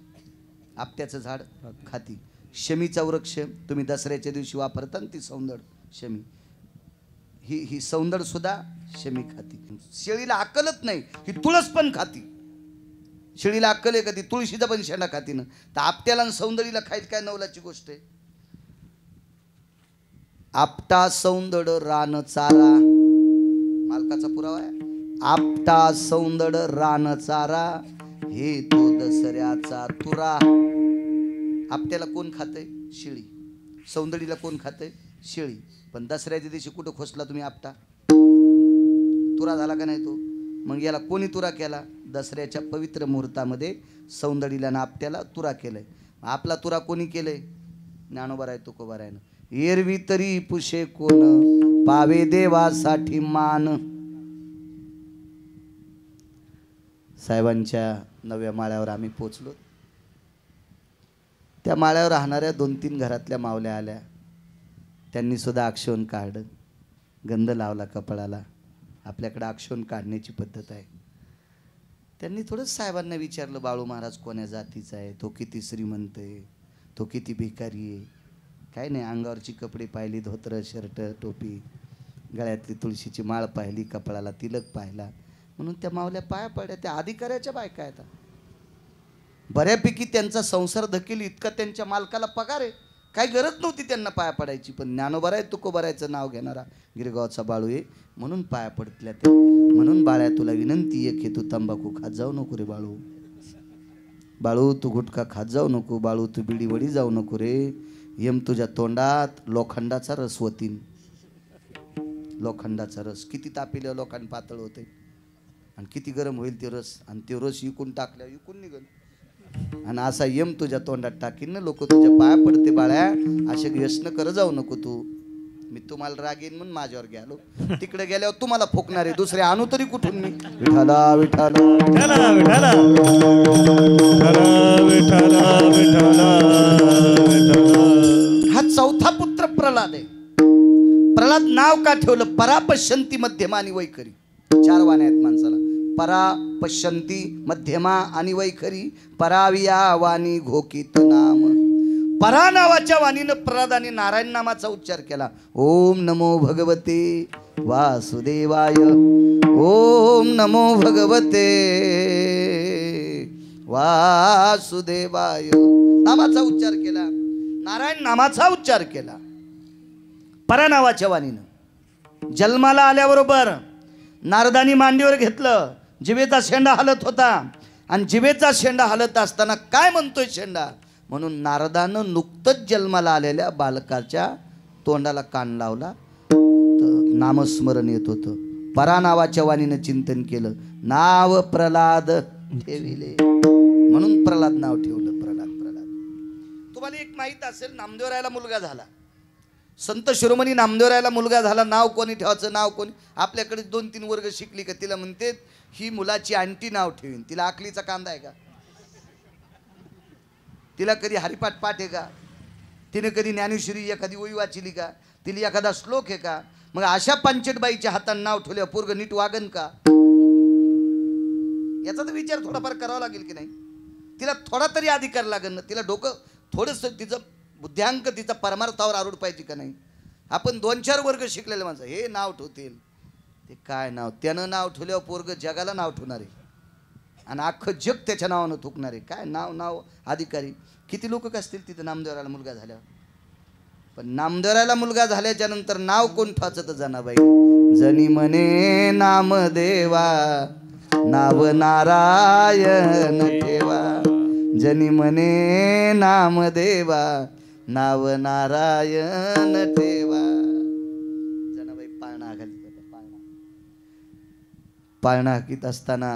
आपट्याचं झाड खाती. शमीचा वृक्ष तुम्ही दसऱ्याच्या दिवशी वापरता ती सौंदड शमी. ही सौंदड सुद्धा शमी खाती. शेळीला अक्कलच नाही. ही तुळस पण खाती. शेळीला अक्कल आहे का? ती तुळशीचा पण शेंडा खाती ना. तर आपट्याला आणि सौंदडीला खायची काय नवलाची गोष्ट आहे. आपटा सौंदड रान चारा. मालकाचा पुरावा आहे. आपटा सौंदड रान चारा हे तो दसऱ्याचा तुरा. आपट्याला कोण खातंय? शेळी. सौंदडीला कोण खातंय? शेळी. पण दसऱ्याच्या दिवशी कुठं खोसला तुम्ही आपटा? तुरा झाला का नाही तो? मग याला कोणी तुरा केला? दसऱ्याच्या पवित्र मुहूर्तामध्ये सौंदडीला ना आपट्याला तुरा केलंय. आपला तुरा कोणी केलंय? ज्ञानोबा तुकोबारायनं. एरवी तरी पुशे कोण पावे देवासाठी मान. साहेबांच्या 9व्या माळ्यावर आम्ही पोचलो. त्या माळ्यावर राहणाऱ्या 2-3 घरातल्या मावल्या आल्या. त्यांनी सुद्धा आक्षेपण काढलं, गंध लावला कपाळाला, आपल्याकडे आक्षेप काढण्याची पद्धत आहे. त्यांनी थोडंच साहेबांना विचारलं, बाळू महाराज कोण्या जातीचा आहे, तो किती श्रीमंत आहे, तो किती भिकारी आहे. काय नाही, अंगावरची कपडे पाहिली, धोतर शर्ट टोपी, गळ्यातली तुळशीची माळ पाहिली, कपाळाला तिलक पाहिला, म्हणून त्या मावल्या पाया पडल्या. त्या अधिकाऱ्याच्या बायका आहेत. बऱ्यापैकी त्यांचा संसार धकेल इतका त्यांच्या मालकाला पगार आहे, काही गरज नव्हती त्यांना पाया पडायची. पण ज्ञानोबराय तुकोबरायचं नाव घेणारा गिरगावचा बाळू आहे म्हणून पाया पडतल्या ते. म्हणून बाळ्या तुला विनंती आहे की तू तंबाखू खात जाऊ नको रे बाळू. बाळू तू गुटखा खात जाऊ नको. बाळू तू बिडी वडी जाऊ नको रे. यम तुझ्या तोंडात लोखंडाचा रस होतीन. लोखंडाचा रस किती तापिलं लोखंड पातळ होते आणि किती गरम होईल ते रस, आणि ते रस इकून टाकल्यावर इकून निघल. आणि असा यम तुझ्या तोंडात टाकीन ना, लोक तुझ्या पाया पडते बाळ्या. असे व्यसन कर जाऊ नको तू. मी तुम्हाला राग येईन म्हणून माझ्यावर गेलो, तिकडे गेल्यावर तुम्हाला फोकणार आहे. दुसरे आणू तरी कुठून मी. विठाला विठाला विठाला विठाला विठाला विठाला विठाला. हा चौथा पुत्र प्रल्हाद आहे. प्रल्हाद नाव का ठेवलं? परापश्यंती मध्यमा आणि वैखरी. 4 वाण्या आहेत माणसाला. परा पश्यंती मध्यमा आणि वैखरी. पराविया वाणी घोकित नाम. परा नावाच्या वाणीनं प्रल्हादाने नारायण नामाचा उच्चार केला. ओम नमो भगवते वासुदेवाय. ओम नमो भगवते वासुदेवाय नामाचा उच्चार केला. नारायण नामाचा उच्चार केला परा नावाच्या वाणीनं. जन्माला आल्याबरोबर नारदानी मांडीवर घेतलं. जिभेचा शेंडा हलत होता, आणि जिभेचा शेंडा हलत असताना काय म्हणतोय शेंडा, म्हणून नारदानं नुकतंच जन्माला आलेल्या बालकाच्या तोंडाला कान लावला. तर नामस्मरण येत होतं. परा नावाच्या वाणीनं चिंतन केलं. नाव प्रल्हाद ठेविले म्हणून प्रल्हाद नाव ठेवलं. प्रल्हाद प्रल्हाद. तुम्हाला एक माहीत असेल, नामदेवरायाला मुलगा झाला. संत शिरोमणी नामदेवरायाला मुलगा झाला. नाव कोणी ठेवायचं, नाव कोणी. आपल्याकडे 2-3 वर्ग शिकली का तिला म्हणते ही मुलाची आंटी नाव ठेवीन. तिला आकलीचा कांदा आहे का? तिला कधी हरिपाठ पाठ आहे का? तिने कधी ज्ञानेश्वरी एखादी ओवी वाचली का? तिला एखादा श्लोक आहे का? मग अशा पंचटबाईच्या हातानं नाव ठेवल्या पोरग नीट वागन का? याचा तर विचार थोडाफार करावा लागेल की नाही. तिला थोडा तरी अधिकार लागेल ना. तिला डोकं थोडंसं तिचं बुद्ध्यांक तिचा परमार्थावर आरूढ पाहिजे का नाही. आपण 2-4 वर्ग शिकलेले माणसं हे नाव ठेवतील. ते काय नाव? त्यानं नाव ठेवल्यावर पोरग जगाला नाव ठेवणार आहे, आणि अख्खं जग त्याच्या नावानं थुकणार आहे. काय नाव नाव अधिकारी. किती लोक असतील तिथं नामदेवराला मुलगा झाल्यावर. पण नामदेवराला मुलगा झाल्याच्या नंतर नाव कोण ठेवायचं तर जनाबाई. जनी म्हणे नामदेवा नाव नारायण ठेवा. जनी म्हणे नामदेवा नाव नारायण ठेवा. जनाबाई पाळणा घालीत होत्या. पाळणा हाकीत असताना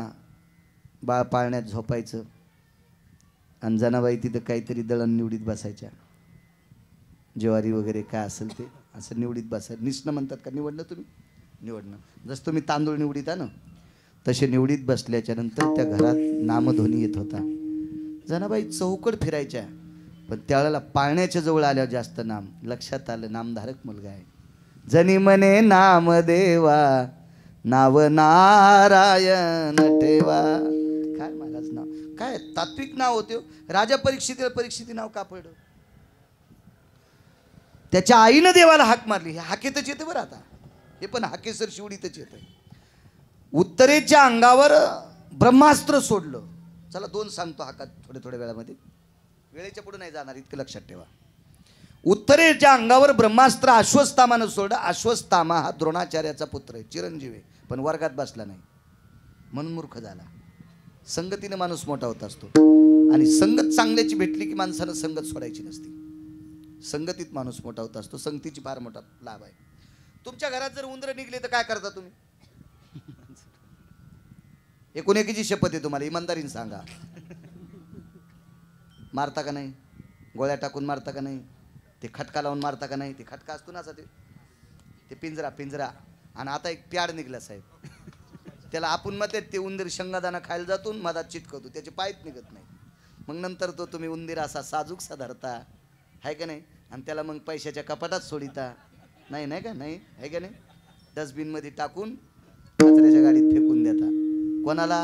बाळ पाळण्यात झोपायचं, आणि जनाबाई तिथं काहीतरी दळण निवडीत बसायच्या. ज्वारी वगैरे काय असेल ते असं निवडीत बसायचं. निसणं म्हणतात का? निवडणं तुम्ही? निवडणं. जसं तुम्ही तांदूळ निवडीता ना, तसे निवडीत बसल्याच्या नंतर त्या घरात नामध्वनी येत होता. जनाबाई चौकड फिरायच्या, पण त्यावेळेला पाळण्याच्या जवळ आल्यावर जास्त नाम लक्षात आलं. नामधारक मुलगा आहे. जनी म्हणे नामदेवा नाव नारायण ठेवा. काय महाराज नाव, काय तात्विक नाव होते. राजा परीक्षिती नाव का पडलं? त्याच्या आईनं देवाला हाक मारली. हे हाकेतच येते बरं. आता हे पण हाकेसर शिवडीतच येतं. उत्तरेच्या अंगावर ब्रह्मास्त्र सोडलं. चला 2 सांगतो हाकात थोड्या वेळामध्ये. वेळेच्या पुढे नाही जाणार, इतकं लक्षात ठेवा. उत्तरेच्या अंगावर ब्रह्मास्त्र अश्वत्थामानं सोडलं. अश्वत्थामा हा द्रोणाचार्याचा पुत्र आहे, चिरंजीव आहे, पण वर्गात बसला नाही म्हणून मूर्ख झाला. संगतीने माणूस मोठा होत असतो, आणि संगत चांगल्याची भेटली की माणसानं संगत सोडायची नसते. संगतीत माणूस मोठा होत असतो. संगतीची फार मोठा लाभ आहे. तुमच्या घरात जर उंदरं निघले तर काय करता तुम्ही? एकूण एकीची शपथ आहे तुम्हाला, इमानदारीने सांगा. मारता का नाही? गोळ्या टाकून मारता का नाही? ते खटका लावून मारता का नाही? ते खटका असतो ना असा, ते पिंजरा. आणि आता एक प्याड निघला साहेब, त्याला आपण मग ते उंदीर शेंगादाणा खायला जातो, मधात चिटकवतो, त्याचे पायच निघत नाही. मग नंतर तो तुम्ही उंदीर असा साजूकसा धरता, आहे का नाही? आणि त्याला मग पैशाच्या कपाटात सोडिता. नाही का? नाही आहे का नाही? डस्टबिनमध्ये टाकून कचऱ्याच्या गाडीत फेकून देता. कोणाला?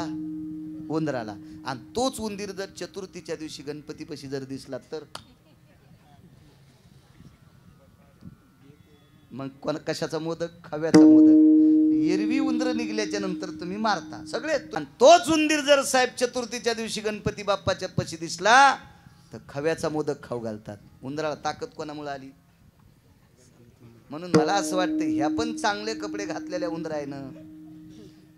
उंदराला. आणि तोच उंदीर जर चतुर्थीच्या दिवशी गणपतीपाशी जर दिसला तर मग कशाचा मोदक? खव्याचा मोदक. एरवी उंदर निघल्याच्या नंतर तुम्ही मारता सगळे. आणि तोच उंदीर जर साहेब चतुर्थीच्या दिवशी गणपती बाप्पाच्या पशी दिसला तर खव्याचा मोदक खाऊ घालतात. उंदराला ताकद कोणामुळे आली? म्हणून मला असं वाटतं ह्या पण चांगले कपडे घातलेल्या उंदरायनं,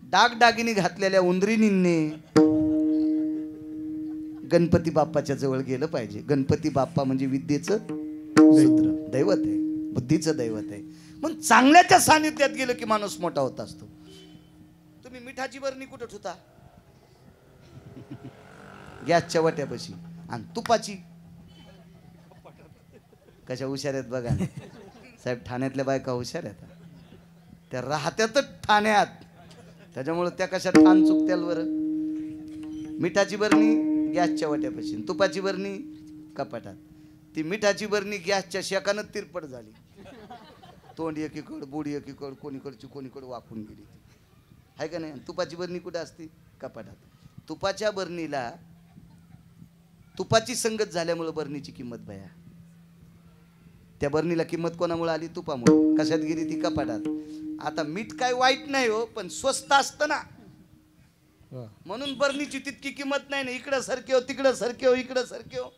डागडागिनी घातलेल्या उंदरीनींनी गणपती बाप्पाच्या जवळ गेलं पाहिजे. गणपती बाप्पा म्हणजे विद्येचं सूत्र, दैवत आहे, बुद्धीचं दैवत आहे. मग चांगल्याच्या सानिध्यात गेलं की माणूस मोठा होत असतो. तुम्ही मिठाची बरणी कुठं ठेवता? गॅसच्या वाट्यापाशी. आणि तुपाची कशा हुशार आहेत बघा ना साहेब. ठाण्यातल्या बायका हुशार आहेत, त्या राहत्यातच ठाण्यात, त्याच्यामुळे त्या कशा ठाण चुकत्याल बरं. मिठाची बरणी गॅसच्या वाट्यापाशी, तुपाची बरणी कपाटात. ती मिठाची बरणी गॅसच्या शेकानं तिरपट झाली, तोंड एकीकड बोडी एकीकड, कोणीकडची कोणीकडे वाकून गेली, आहे का नाही. तुपाची बरणी कुठे असते? कपाटात. तुपाच्या बरणीला तुपाची संगत झाल्यामुळे बरणीची किंमत भया. त्या बरणीला किंमत कोणामुळे आली? तुपामुळे. कशात गेली ती? कपाटात. आता मीठ काय वाईट नाही हो, पण स्वस्त असतं ना, म्हणून बरणीची तितकी किंमत नाही ना. इकडं सरके हो, तिकडं सरके हो, इकडं सरके हो.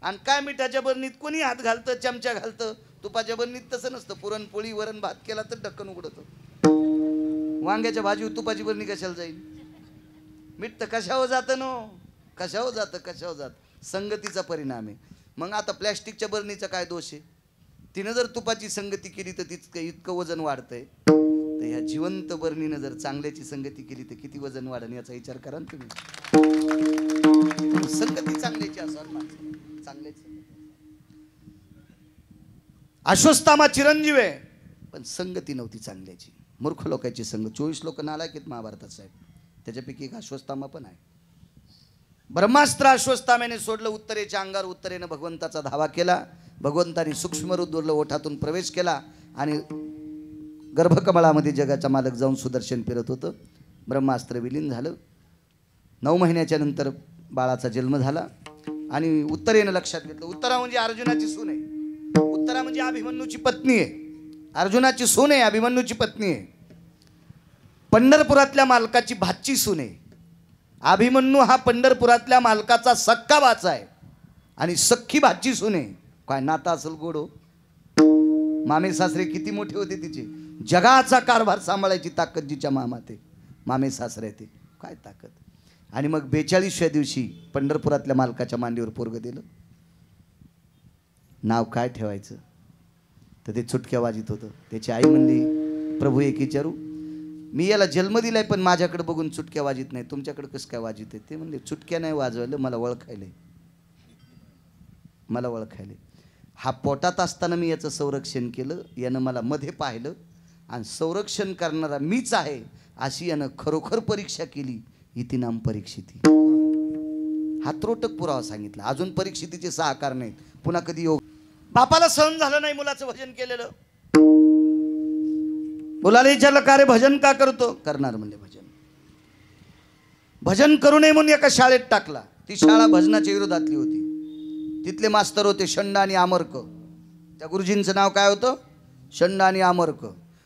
आणि काय मिठाच्या बरणीत कोणी हात घालतं, चमचा घालतं. तुपाच्या बरणीत तसं नसतं. पुरणपोळी वरण भात केला तर ढक्कन उघडतं. वांग्याच्या भाजीवर तुपाची बरणी कशाला जाईल? मीठ तर कशावर जातं नो, कशावर जातं, कशावर जातं. संगतीचा परिणाम आहे. मग आता प्लॅस्टिकच्या बरणीचा काय दोष आहे? तिनं जर तुपाची संगती केली तर तितकं इतकं वजन वाढतंय. तर ह्या जिवंत बरणीनं जर चांगल्याची संगती केली तर किती वजन वाढन याचा विचार करा ना तुम्ही. संगती चांगल्याची असाल, चांगल्याची. अश्वत्थामा चिरंजीव आहे, पण संगती नव्हती चांगल्याची. मूर्ख लोकांची संगत. 24 लोक नालायक आहेत महाभारतात साहेब, त्याच्यापैकी एक अश्वत्थामा पण आहे. ब्रह्मास्त्र अश्वत्थाम्याने सोडलं उत्तरेच्या अंगावर. उत्तरेनं भगवंताचा धावा केला. भगवंताने सूक्ष्म रुद्रला ओठातून प्रवेश केला आणि गर्भकमळामध्ये जगाचा मालक जाऊन सुदर्शन फिरत होतं. ब्रह्मास्त्र विलीन झालं. 9 महिन्याच्या नंतर बाळाचा जन्म झाला. आणि उत्तरेनं लक्षात घेतलं, उत्तरा म्हणजे अर्जुनाची सून आहे. उत्तरा म्हणजे अभिमन्यूची पत्नी आहे. अर्जुनाची सून आहे, अभिमन्यूची पत्नी आहे. पंढरपुरातल्या मालकाची भाची सून आहे. अभिमन्यू हा पंढरपुरातल्या मालकाचा सक्का भाचा आहे आणि सख्खी भाची सून आहे. काय नाता असेल गोडो. मामे सासरे किती मोठे होते तिचे. जगाचा कारभार सांभाळायची ताकद जिच्या मामाते, मामे सासरे ते काय ताकद. आणि मग 42व्या दिवशी पंढरपुरातल्या मालकाच्या मांडीवर पोरगं दिलं. नाव काय ठेवायचं तर ते चुटक्या वाजित होतं. त्याची आई म्हणली, प्रभू एक विचारू, मी याला जन्म दिलाय पण माझ्याकडे बघून चुटक्या वाजित नाही, तुमच्याकडे कसं काय वाजित आहे? ते म्हणले, चुटक्या नाही वाजवलं, मला ओळखायले, मला ओळखायले. हा पोटात असताना मी याचं संरक्षण केलं, यानं मला मध्ये पाहिलं आणि संरक्षण करणारा मीच आहे अशी यानं खरोखर परीक्षा केली. इति नाम परीक्षिती. हा त्रोटक पुरावा सांगितला. अजून परीक्षितीचे 6 आकार नाहीत. पुन्हा कधी योग. बापाला सहन झालं नाही मुलाचं भजन केलेलं. मुलाला विचारलं, का रे भजन का करतो? करणार म्हणले भजन. भजन करू नये म्हणून एका शाळेत टाकला. ती शाळा भजनाच्या विरोधातली होती. तिथले मास्तर होते षंड आणि आमर्क. त्या गुरुजींचं नाव काय होतं? षंड आणि आमर्क.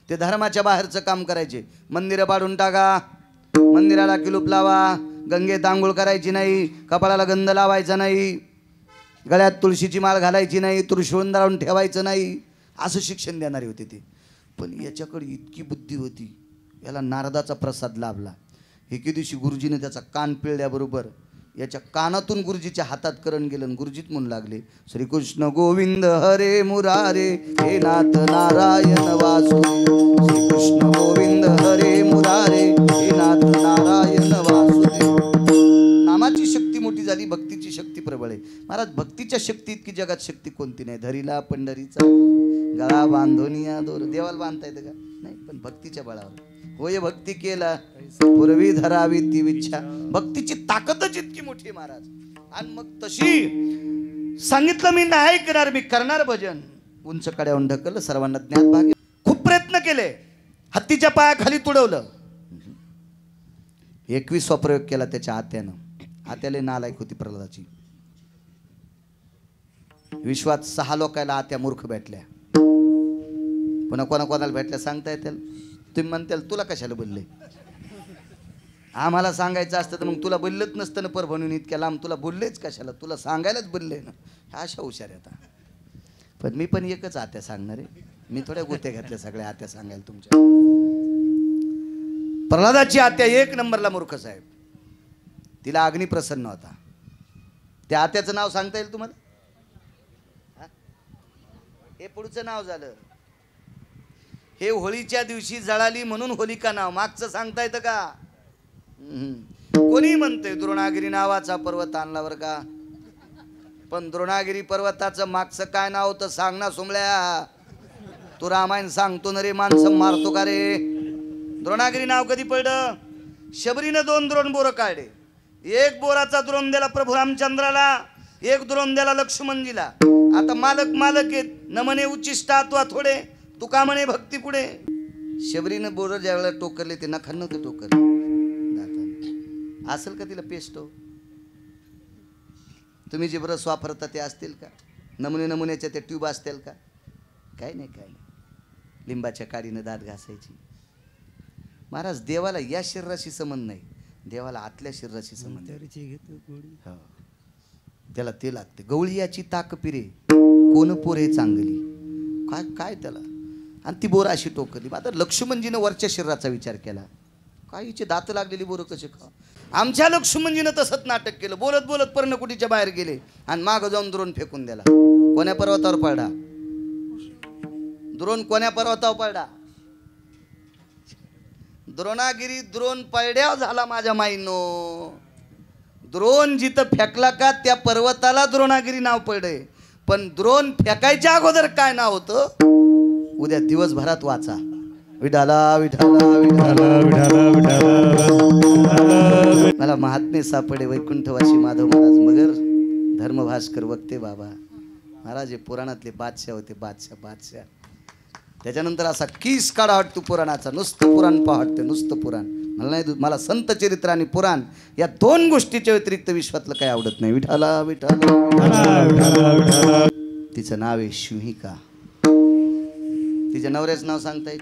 ते धर्माच्या बाहेरचं काम करायचे. मंदिरं पाडून टाका, मंदिराला किलूप लावा, गंगेत आंघोळ करायची नाही, कपाळाला गंध लावायचा नाही, गळ्यात तुळशीची माळ घालायची नाही, त्रिशूळ लावून ठेवायचं नाही, असं शिक्षण देणारे होते ते. पण याच्याकडे इतकी बुद्धी होती, याला नारदाचा प्रसाद लाभला. एके दिवशी गुरुजीने त्याचा कान पिळल्याबरोबर याच्या कानातून गुरुजीच्या हातात करण गेलं आणि गुरुजीत म्हणू लागले, श्रीकृष्ण गोविंद हरे मुरारे हे नाथ नारायण वासुदेव. श्रीकृष्ण गोविंद हरे मुरारे हे नाथ नारायण वासुदेव. नामाची शक्ती मोठी झाली, भक्तीची शक्ती प्रबळ आहे. महाराज, भक्तीच्या शक्ती इतकी जगात शक्ती कोणती नाही. धरीला पंढरीचा गळा बांधून या दोर. देवाला बांधता येतं का? नाही, पण भक्तीच्या बळावर. होय भक्ती केला पूर्वी धरावी ती इच्छा. भक्तीची ताकदच इतकी मोठी महाराज. आणि मग तशी सांगितलं, मी नाही ऐकणार, मी करणार भजन. उंच कड्यावरून ढकललं, सर्वांना ज्ञात भाग. खूप प्रयत्न केले, हत्तीच्या पायाखाली तुडवलं, 21वा प्रयोग केला त्याच्या आत्यानं. आत्याला नालायक होती प्रल्हादाची. विश्वात 6 लोकायला आत्या मूर्ख भेटल्या. पुन्हा कोणाला भेटल्या सांगता येतील. तुम्ही म्हणताल तुला कशाला बोलले. आम्हाला सांगायचं असतं तर मग तुला बोललंच नसतं ना. परभणून इतक्या लांब तुला बोललेच कशाला. तुला सांगायलाच बोलले ना. अशा हुशार आता. पण मी पण एकच आत्या सांगणार आहे. मी थोड्या गोत्या घातल्या सगळ्या आत्या सांगायला तुमच्या. प्रल्हादाची आत्या 1 नंबरला मूर्ख साहेब. तिला अग्नी प्रसन्न होता. त्या आत्याचं नाव सांगता येईल तुम्हाला. हे पुढचं नाव झालं. हे होळीच्या दिवशी जळाली म्हणून होलिका नाव. मागचं सांगता येतं का. कोणी म्हणते द्रोणागिरी नावाचा पर्वत आणला बरं का. पण द्रोणागिरी पर्वताचं मागचं काय नाव होतं सांग ना सोमळ्या. तू रामायण सांगतो ना रे. माणसं मारतो का रे. द्रोणागिरी नाव कधी पडलं. शबरीनं 2 द्रोण बोरं काढले. 1 बोराचा द्रोण दिला प्रभू रामचंद्राला. 1 द्रोण दिला लक्ष्मणजीला. आता मालक आहेत. न म्हणे उच्चिष्ट आत्वा थोडे. तू का म्हणे भक्ती पुढे. शबरीनं बोरं ज्या वेळेला टोकरले ते नखान नव्हते टोकरले. असेल का तिला पेस्ट हो. तुम्ही जे ब्रश वापरता ते असतील का. नमुन्याच्या त्या ट्यूब असतील का. काय नाही. लिंबाच्या काडीनं दात घासायची. महाराज देवाला या शरीराशी संबंध नाही. देवाला आतल्या शरीराशी संबंध. हो त्याला ते लागते. गवळीयाची ताक पिरे कोण पोरे चांगली. काय त्याला. आणि ती बोरं अशी टोकली. आता लक्ष्मणजीनं वरच्या शरीराचा विचार केला. काय हिचे दात लागलेली बोरं कसे खा. आमच्या लक्ष्मणजीनं तसंच नाटक केलं. बोलत पर्णकुटीच्या बाहेर गेले आणि मागं जाऊन द्रोण फेकून दिला. कोण्या पर्वतावर पडला. द्रोण कोण्या पर्वतावर पडला. द्रोणागिरी द्रोण पडड्याव झाला माझ्या माईनो. द्रोण जिथं फेकला का त्या पर्वताला द्रोणागिरी नाव पडे. पण द्रोण फेकायच्या अगोदर काय नाव होतं उद्या दिवसभरात वाचा. विठाला विठाला विठाला विठाला विठाला. मला महात्मे सापडे वैकुंठवासी माधव महाराज मगर धर्मभास्कर वक्ते बाबा महाराज. हे पुराणातले बादशाह होते. बादशाह. त्याच्यानंतर असा किस काढा वाटतो पुराणाचा. नुसतं पुराण पाहते. नुसतं पुराण. मला संत चरित्र आणि पुराण या 2 गोष्टीच्या व्यतिरिक्त विश्वातलं काही आवडत नाही. विठाला विठाला. तिचं नाव आहे शिविका. तिच्या नवऱ्याचं नाव सांगता येईल.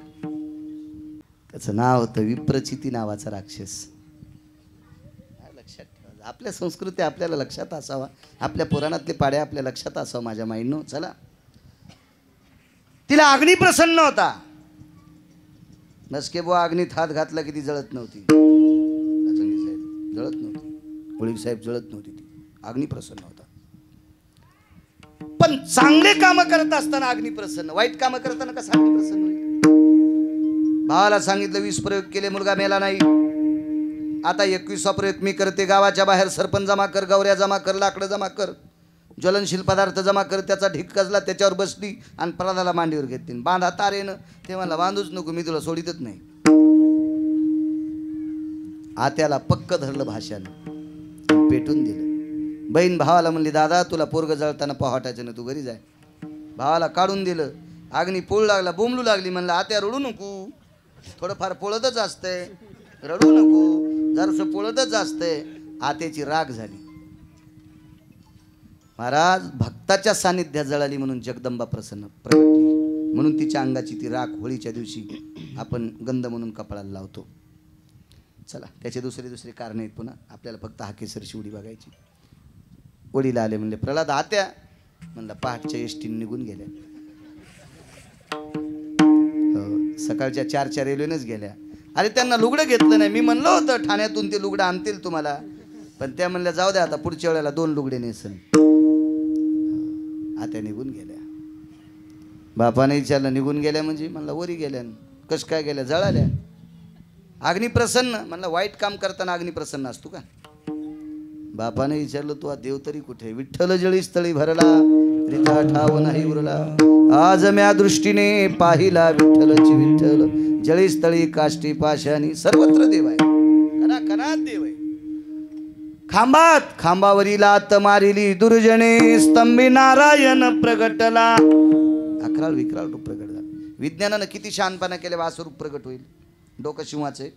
त्याचं नाव होतं विप्रचिती नावाचा राक्षस. लक्षात ठेवा. आपल्या संस्कृती आपल्याला लक्षात असावा. आपल्या पुराणातले पाडे आपल्या लक्षात असावं माझ्या माईंनो. चला. तिला अग्नी प्रसन्न होता. नसके बुवा अग्नीत हात घातला की ती जळत नव्हती. जळत नव्हती. होळी साहेब जळत नव्हती. ती अग्नी प्रसन्न होता. पण चांगले काम करत असताना अग्नी प्रसन्न. वाईट काम करताना कसं अग्नी प्रसन्न होईल. भावाला सांगितलं 20 प्रयोग केले मुलगा मेला नाही. आता 21वा प्रयोग मी करते. गावाच्या बाहेर सरपंच जमा कर. गवऱ्या जमा कर. लाकडं जमा कर. ज्वलनशील पदार्थ जमा कर. त्याचा ढीक कजला. त्याच्यावर बसली आणि प्रल्हादाला मांडीवर घेतली. बांधा तारेनं. ते मला बांधूच नको. मी तुला सोडितच नाही. आत्याला पक्क धरलं भाषानं. पेटून दिलं. बहीण भावाला म्हणली दादा तुला पोरग जळताना पहाटायचं ना. तू घरी जाय. भावाला काढून दिलं. अग्नी पोळू लागला. बोंबलू लागली. म्हणलं आत्या रडू नको. थोडंफार पोळतच असतंय. रडू नको. जरासं पोळतच असतंय. आत्याची राग झाली. महाराज भक्ताच्या सानिध्यात जळाली म्हणून जगदंबा प्रसन्न प्रगटली. म्हणून तिच्या अंगाची ती राख होळीच्या दिवशी आपण गंध म्हणून कपाळाला लावतो. चला त्याचे दुसरे कारण आहेत. पुन्हा आपल्याला फक्त हा केसरची उडी बघायची. वडीला आले म्हणले प्रल्हाद आत्या. म्हणलं पहाटच्या एसटीने निघून गेल्या. सकाळच्या 4च्या रेल्वेनेच गेल्या. अरे त्यांना लुगडं घेतलं नाही. मी म्हणलं होतं ठाण्यातून ते लुगडं आणतील तुम्हाला. पण त्या म्हणल्या जाऊ द्या आता पुढच्या वेळेला 2 लुगडे नेसन. आत्या निघून गेल्या. बापाने विचारलं निघून गेल्या म्हणजे. म्हणलं वरी गेल्या. कस काय गेल्या. जळाल्या. अग्निप्रसन्न. म्हणलं वाईट काम करताना अग्निप्रसन्न असतो का. बापाने विचारलं तू देव तरी कुठे. विठ्ठल जळी स्थळी भरला रिता ठाव नाही उरला. आज म्या दृष्टीने पाहिला विठ्ठलची विठ्ठल जळी स्थळी काष्टी पाशानी. सर्वत्र देव आहे. कणाकणात देव आहे. खांबावरी लात मारिली दुर्जने. स्तंभी नारायण प्रगटला. अकराळ विकराळ रूप प्रगट झाला. विज्ञानानं किती शहाणपणा केले. वासरूप प्रगट होईल. डोकं शिवाचे.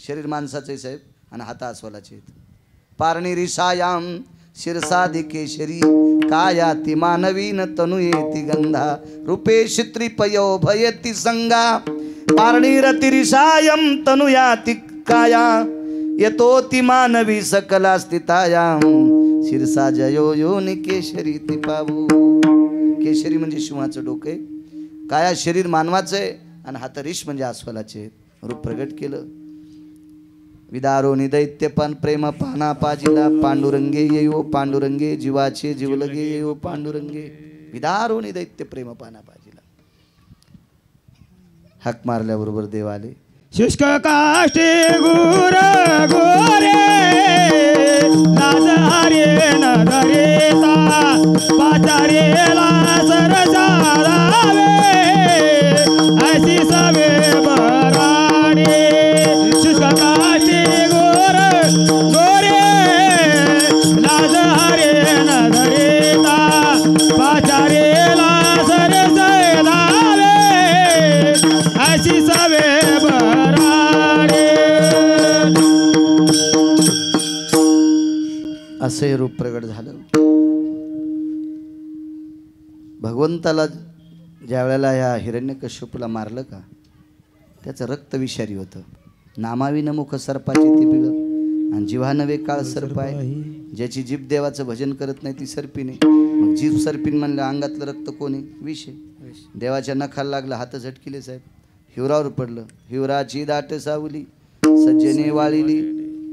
शरीर माणसाचे साहेब. आणि हात अस्वलाचे आहेत. पारणी रिसायाम शिरसादी केशरी काया ती मानवीन तनु येती गंधा रूपे शित्रिपयो भयती संगा पारणी रतिरिसायम तनु याती काया येतो ती मानवी सकला स्थितायाम शिरसा जयो योनी केशरी ती पावू. केशरी म्हणजे शिवाचं डोकं आहे, काया शरीर मानवाचं आहे आणि हात रिष म्हणजे अस्वलाचे रूप प्रगट केलं. विदारोनी दैत्यपान प्रेम पाना पाजिला पांडुरंगे येयो पांडुरंगे जीवाचे जीवलगे येयो पांडुरंगे विदारोनी दैत्य प्रेम पाना पाजिला. हाक मारल्याबरोबर देव आले. शुष्क काष्टी गुर गोरे नाजहारे नगरेता पाचारेला सरसारावे ऐसी सवे बराडे. शुष्क काष्टी गुर गोरे नाजहारे नगरेता पाचारेला सरसारावे ऐसी सवे असे रूप प्रगट झालं. भगवंताला ज्या वेळेला या हिरण्यकश्यपूला मारलं का त्याचं रक्त विषारी होतं. नामावी नमुख सर्पाची ती बिळ आणि जिव्हा नवे काळ सर्प आहे. ज्याची जीभ देवाचं भजन करत नाही ती सर्पिने. मग जीभ सर्पिन म्हणलं अंगातलं रक्त कोणी विष आहे. देवाच्या नखाला लागलं हात झटकिले साहेब. हिवरावर पडलं. हिवराची दाट सावली सज्जने वाळिली.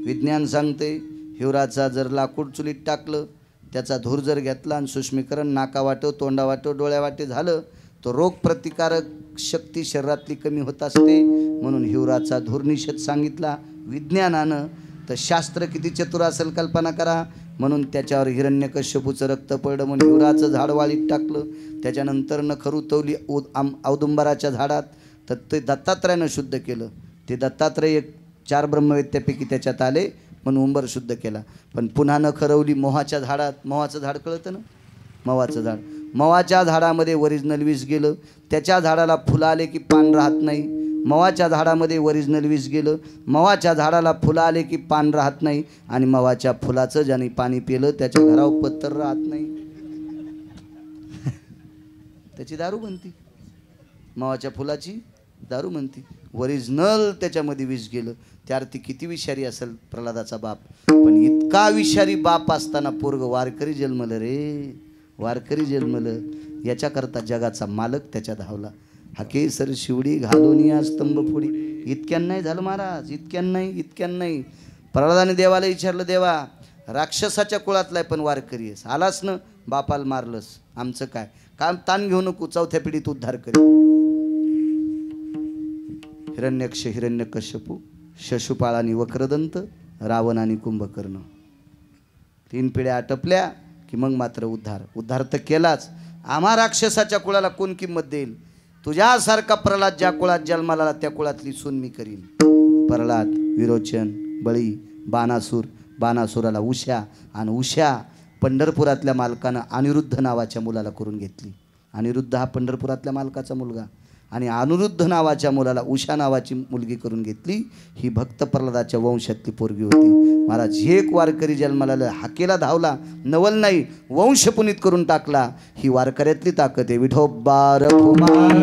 विज्ञान सांगते हिवराचा जर लाकूड चुलीत टाकलं त्याचा धूर जर घेतला आणि सुष्मीकरण नाकावाटो तोंडावाटो डोळ्यावाटे झालं तो रोग प्रतिकारक शक्ती शरीरातली कमी होत असते. म्हणून हिवराचा धूर निषेध सांगितला विज्ञानानं. तर शास्त्र किती चतुर असेल कल्पना करा. म्हणून त्याच्यावर हिरण्यकश्यपूचं रक्त पडलं म्हणून हिवराचं झाड वाळीत टाकलं. त्याच्यानंतर नखर उतवली औदुंबराच्या झाडात तर ते दत्तात्रयानं शुद्ध केलं. ते दत्तात्रय 4 ब्रह्मवेत्यापैकी त्याच्यात आले म्हणून उंबर शुद्ध केला. पण पुन्हा न खरवली मोहाच्या झाडात. मोहाचं झाड कळतं ना, मवाचं झाड. मवाच्या झाडामध्ये ओरिजिनल विष गेलं. त्याच्या झाडाला फुलं आले की पान राहत नाही. मवाच्या झाडामध्ये ओरिजिनल विष गेलं. मवाच्या झाडाला फुलं आले की पान राहत नाही आणि मवाच्या फुलाचं ज्याने पाणी पिलं त्याच्या घरावर पत्तर राहत नाही. त्याची दारू बनती. मवाच्या फुलाची दारू म्हणती. ओरिजिनल त्याच्यामध्ये विष गेलं. त्या अर्थी किती विषारी असेल प्रल्हादाचा बाप. पण इतका विषारी बाप असताना पोरग वारकरी जन्मलं रे, वारकरी जन्मलं. याच्याकरता जगाचा मालक त्याच्या धावला. हाकेसर शिवडी घालून या स्तंभ फोडी. इतक्यान नाही झालं महाराज, इतक्यान नाही. प्रल्हादाने देवाला विचारलं, देवा राक्षसाच्या कुळातला आहे पण वारकरी आहेस, आलास ना बापाला मारलंस, आमचं काय काम ताण घेऊ नको, 4थ्या पिढीत उद्धार करी. हिरण्यक्ष हिरण्यकश्यपू शशुपाळ आणि वक्रदंत रावण आणि कुंभकर्ण 3 पिढ्या आटपल्या की मग मात्र उद्धार तर केलाच. आम्हा राक्षसाच्या कुळाला कोण किंमत देईल. तुझ्यासारखा प्रल्हाद ज्या कुळात जन्माला आला त्या कुळातली सून मी करीन. प्रल्हाद, विरोचन, बळी, बाणासुराला उषा आणि उषा पंढरपुरातल्या मालकानं अनिरुद्ध नावाच्या मुलाला करून घेतली. अनिरुद्ध हा पंढरपुरातल्या मालकाचा मुलगा आणि अनिरुद्ध नावाच्या मुलाला उषा नावाची मुलगी करून घेतली. ही भक्त प्रल्हादाच्या वंशातली पोरगी होती. महाराज एक वारकरी जन्माला हाकेला धावला, नवल नाही वंश पुनीत करून टाकला. ही वारकऱ्यातली ताकद आहे. विठोबार कुमार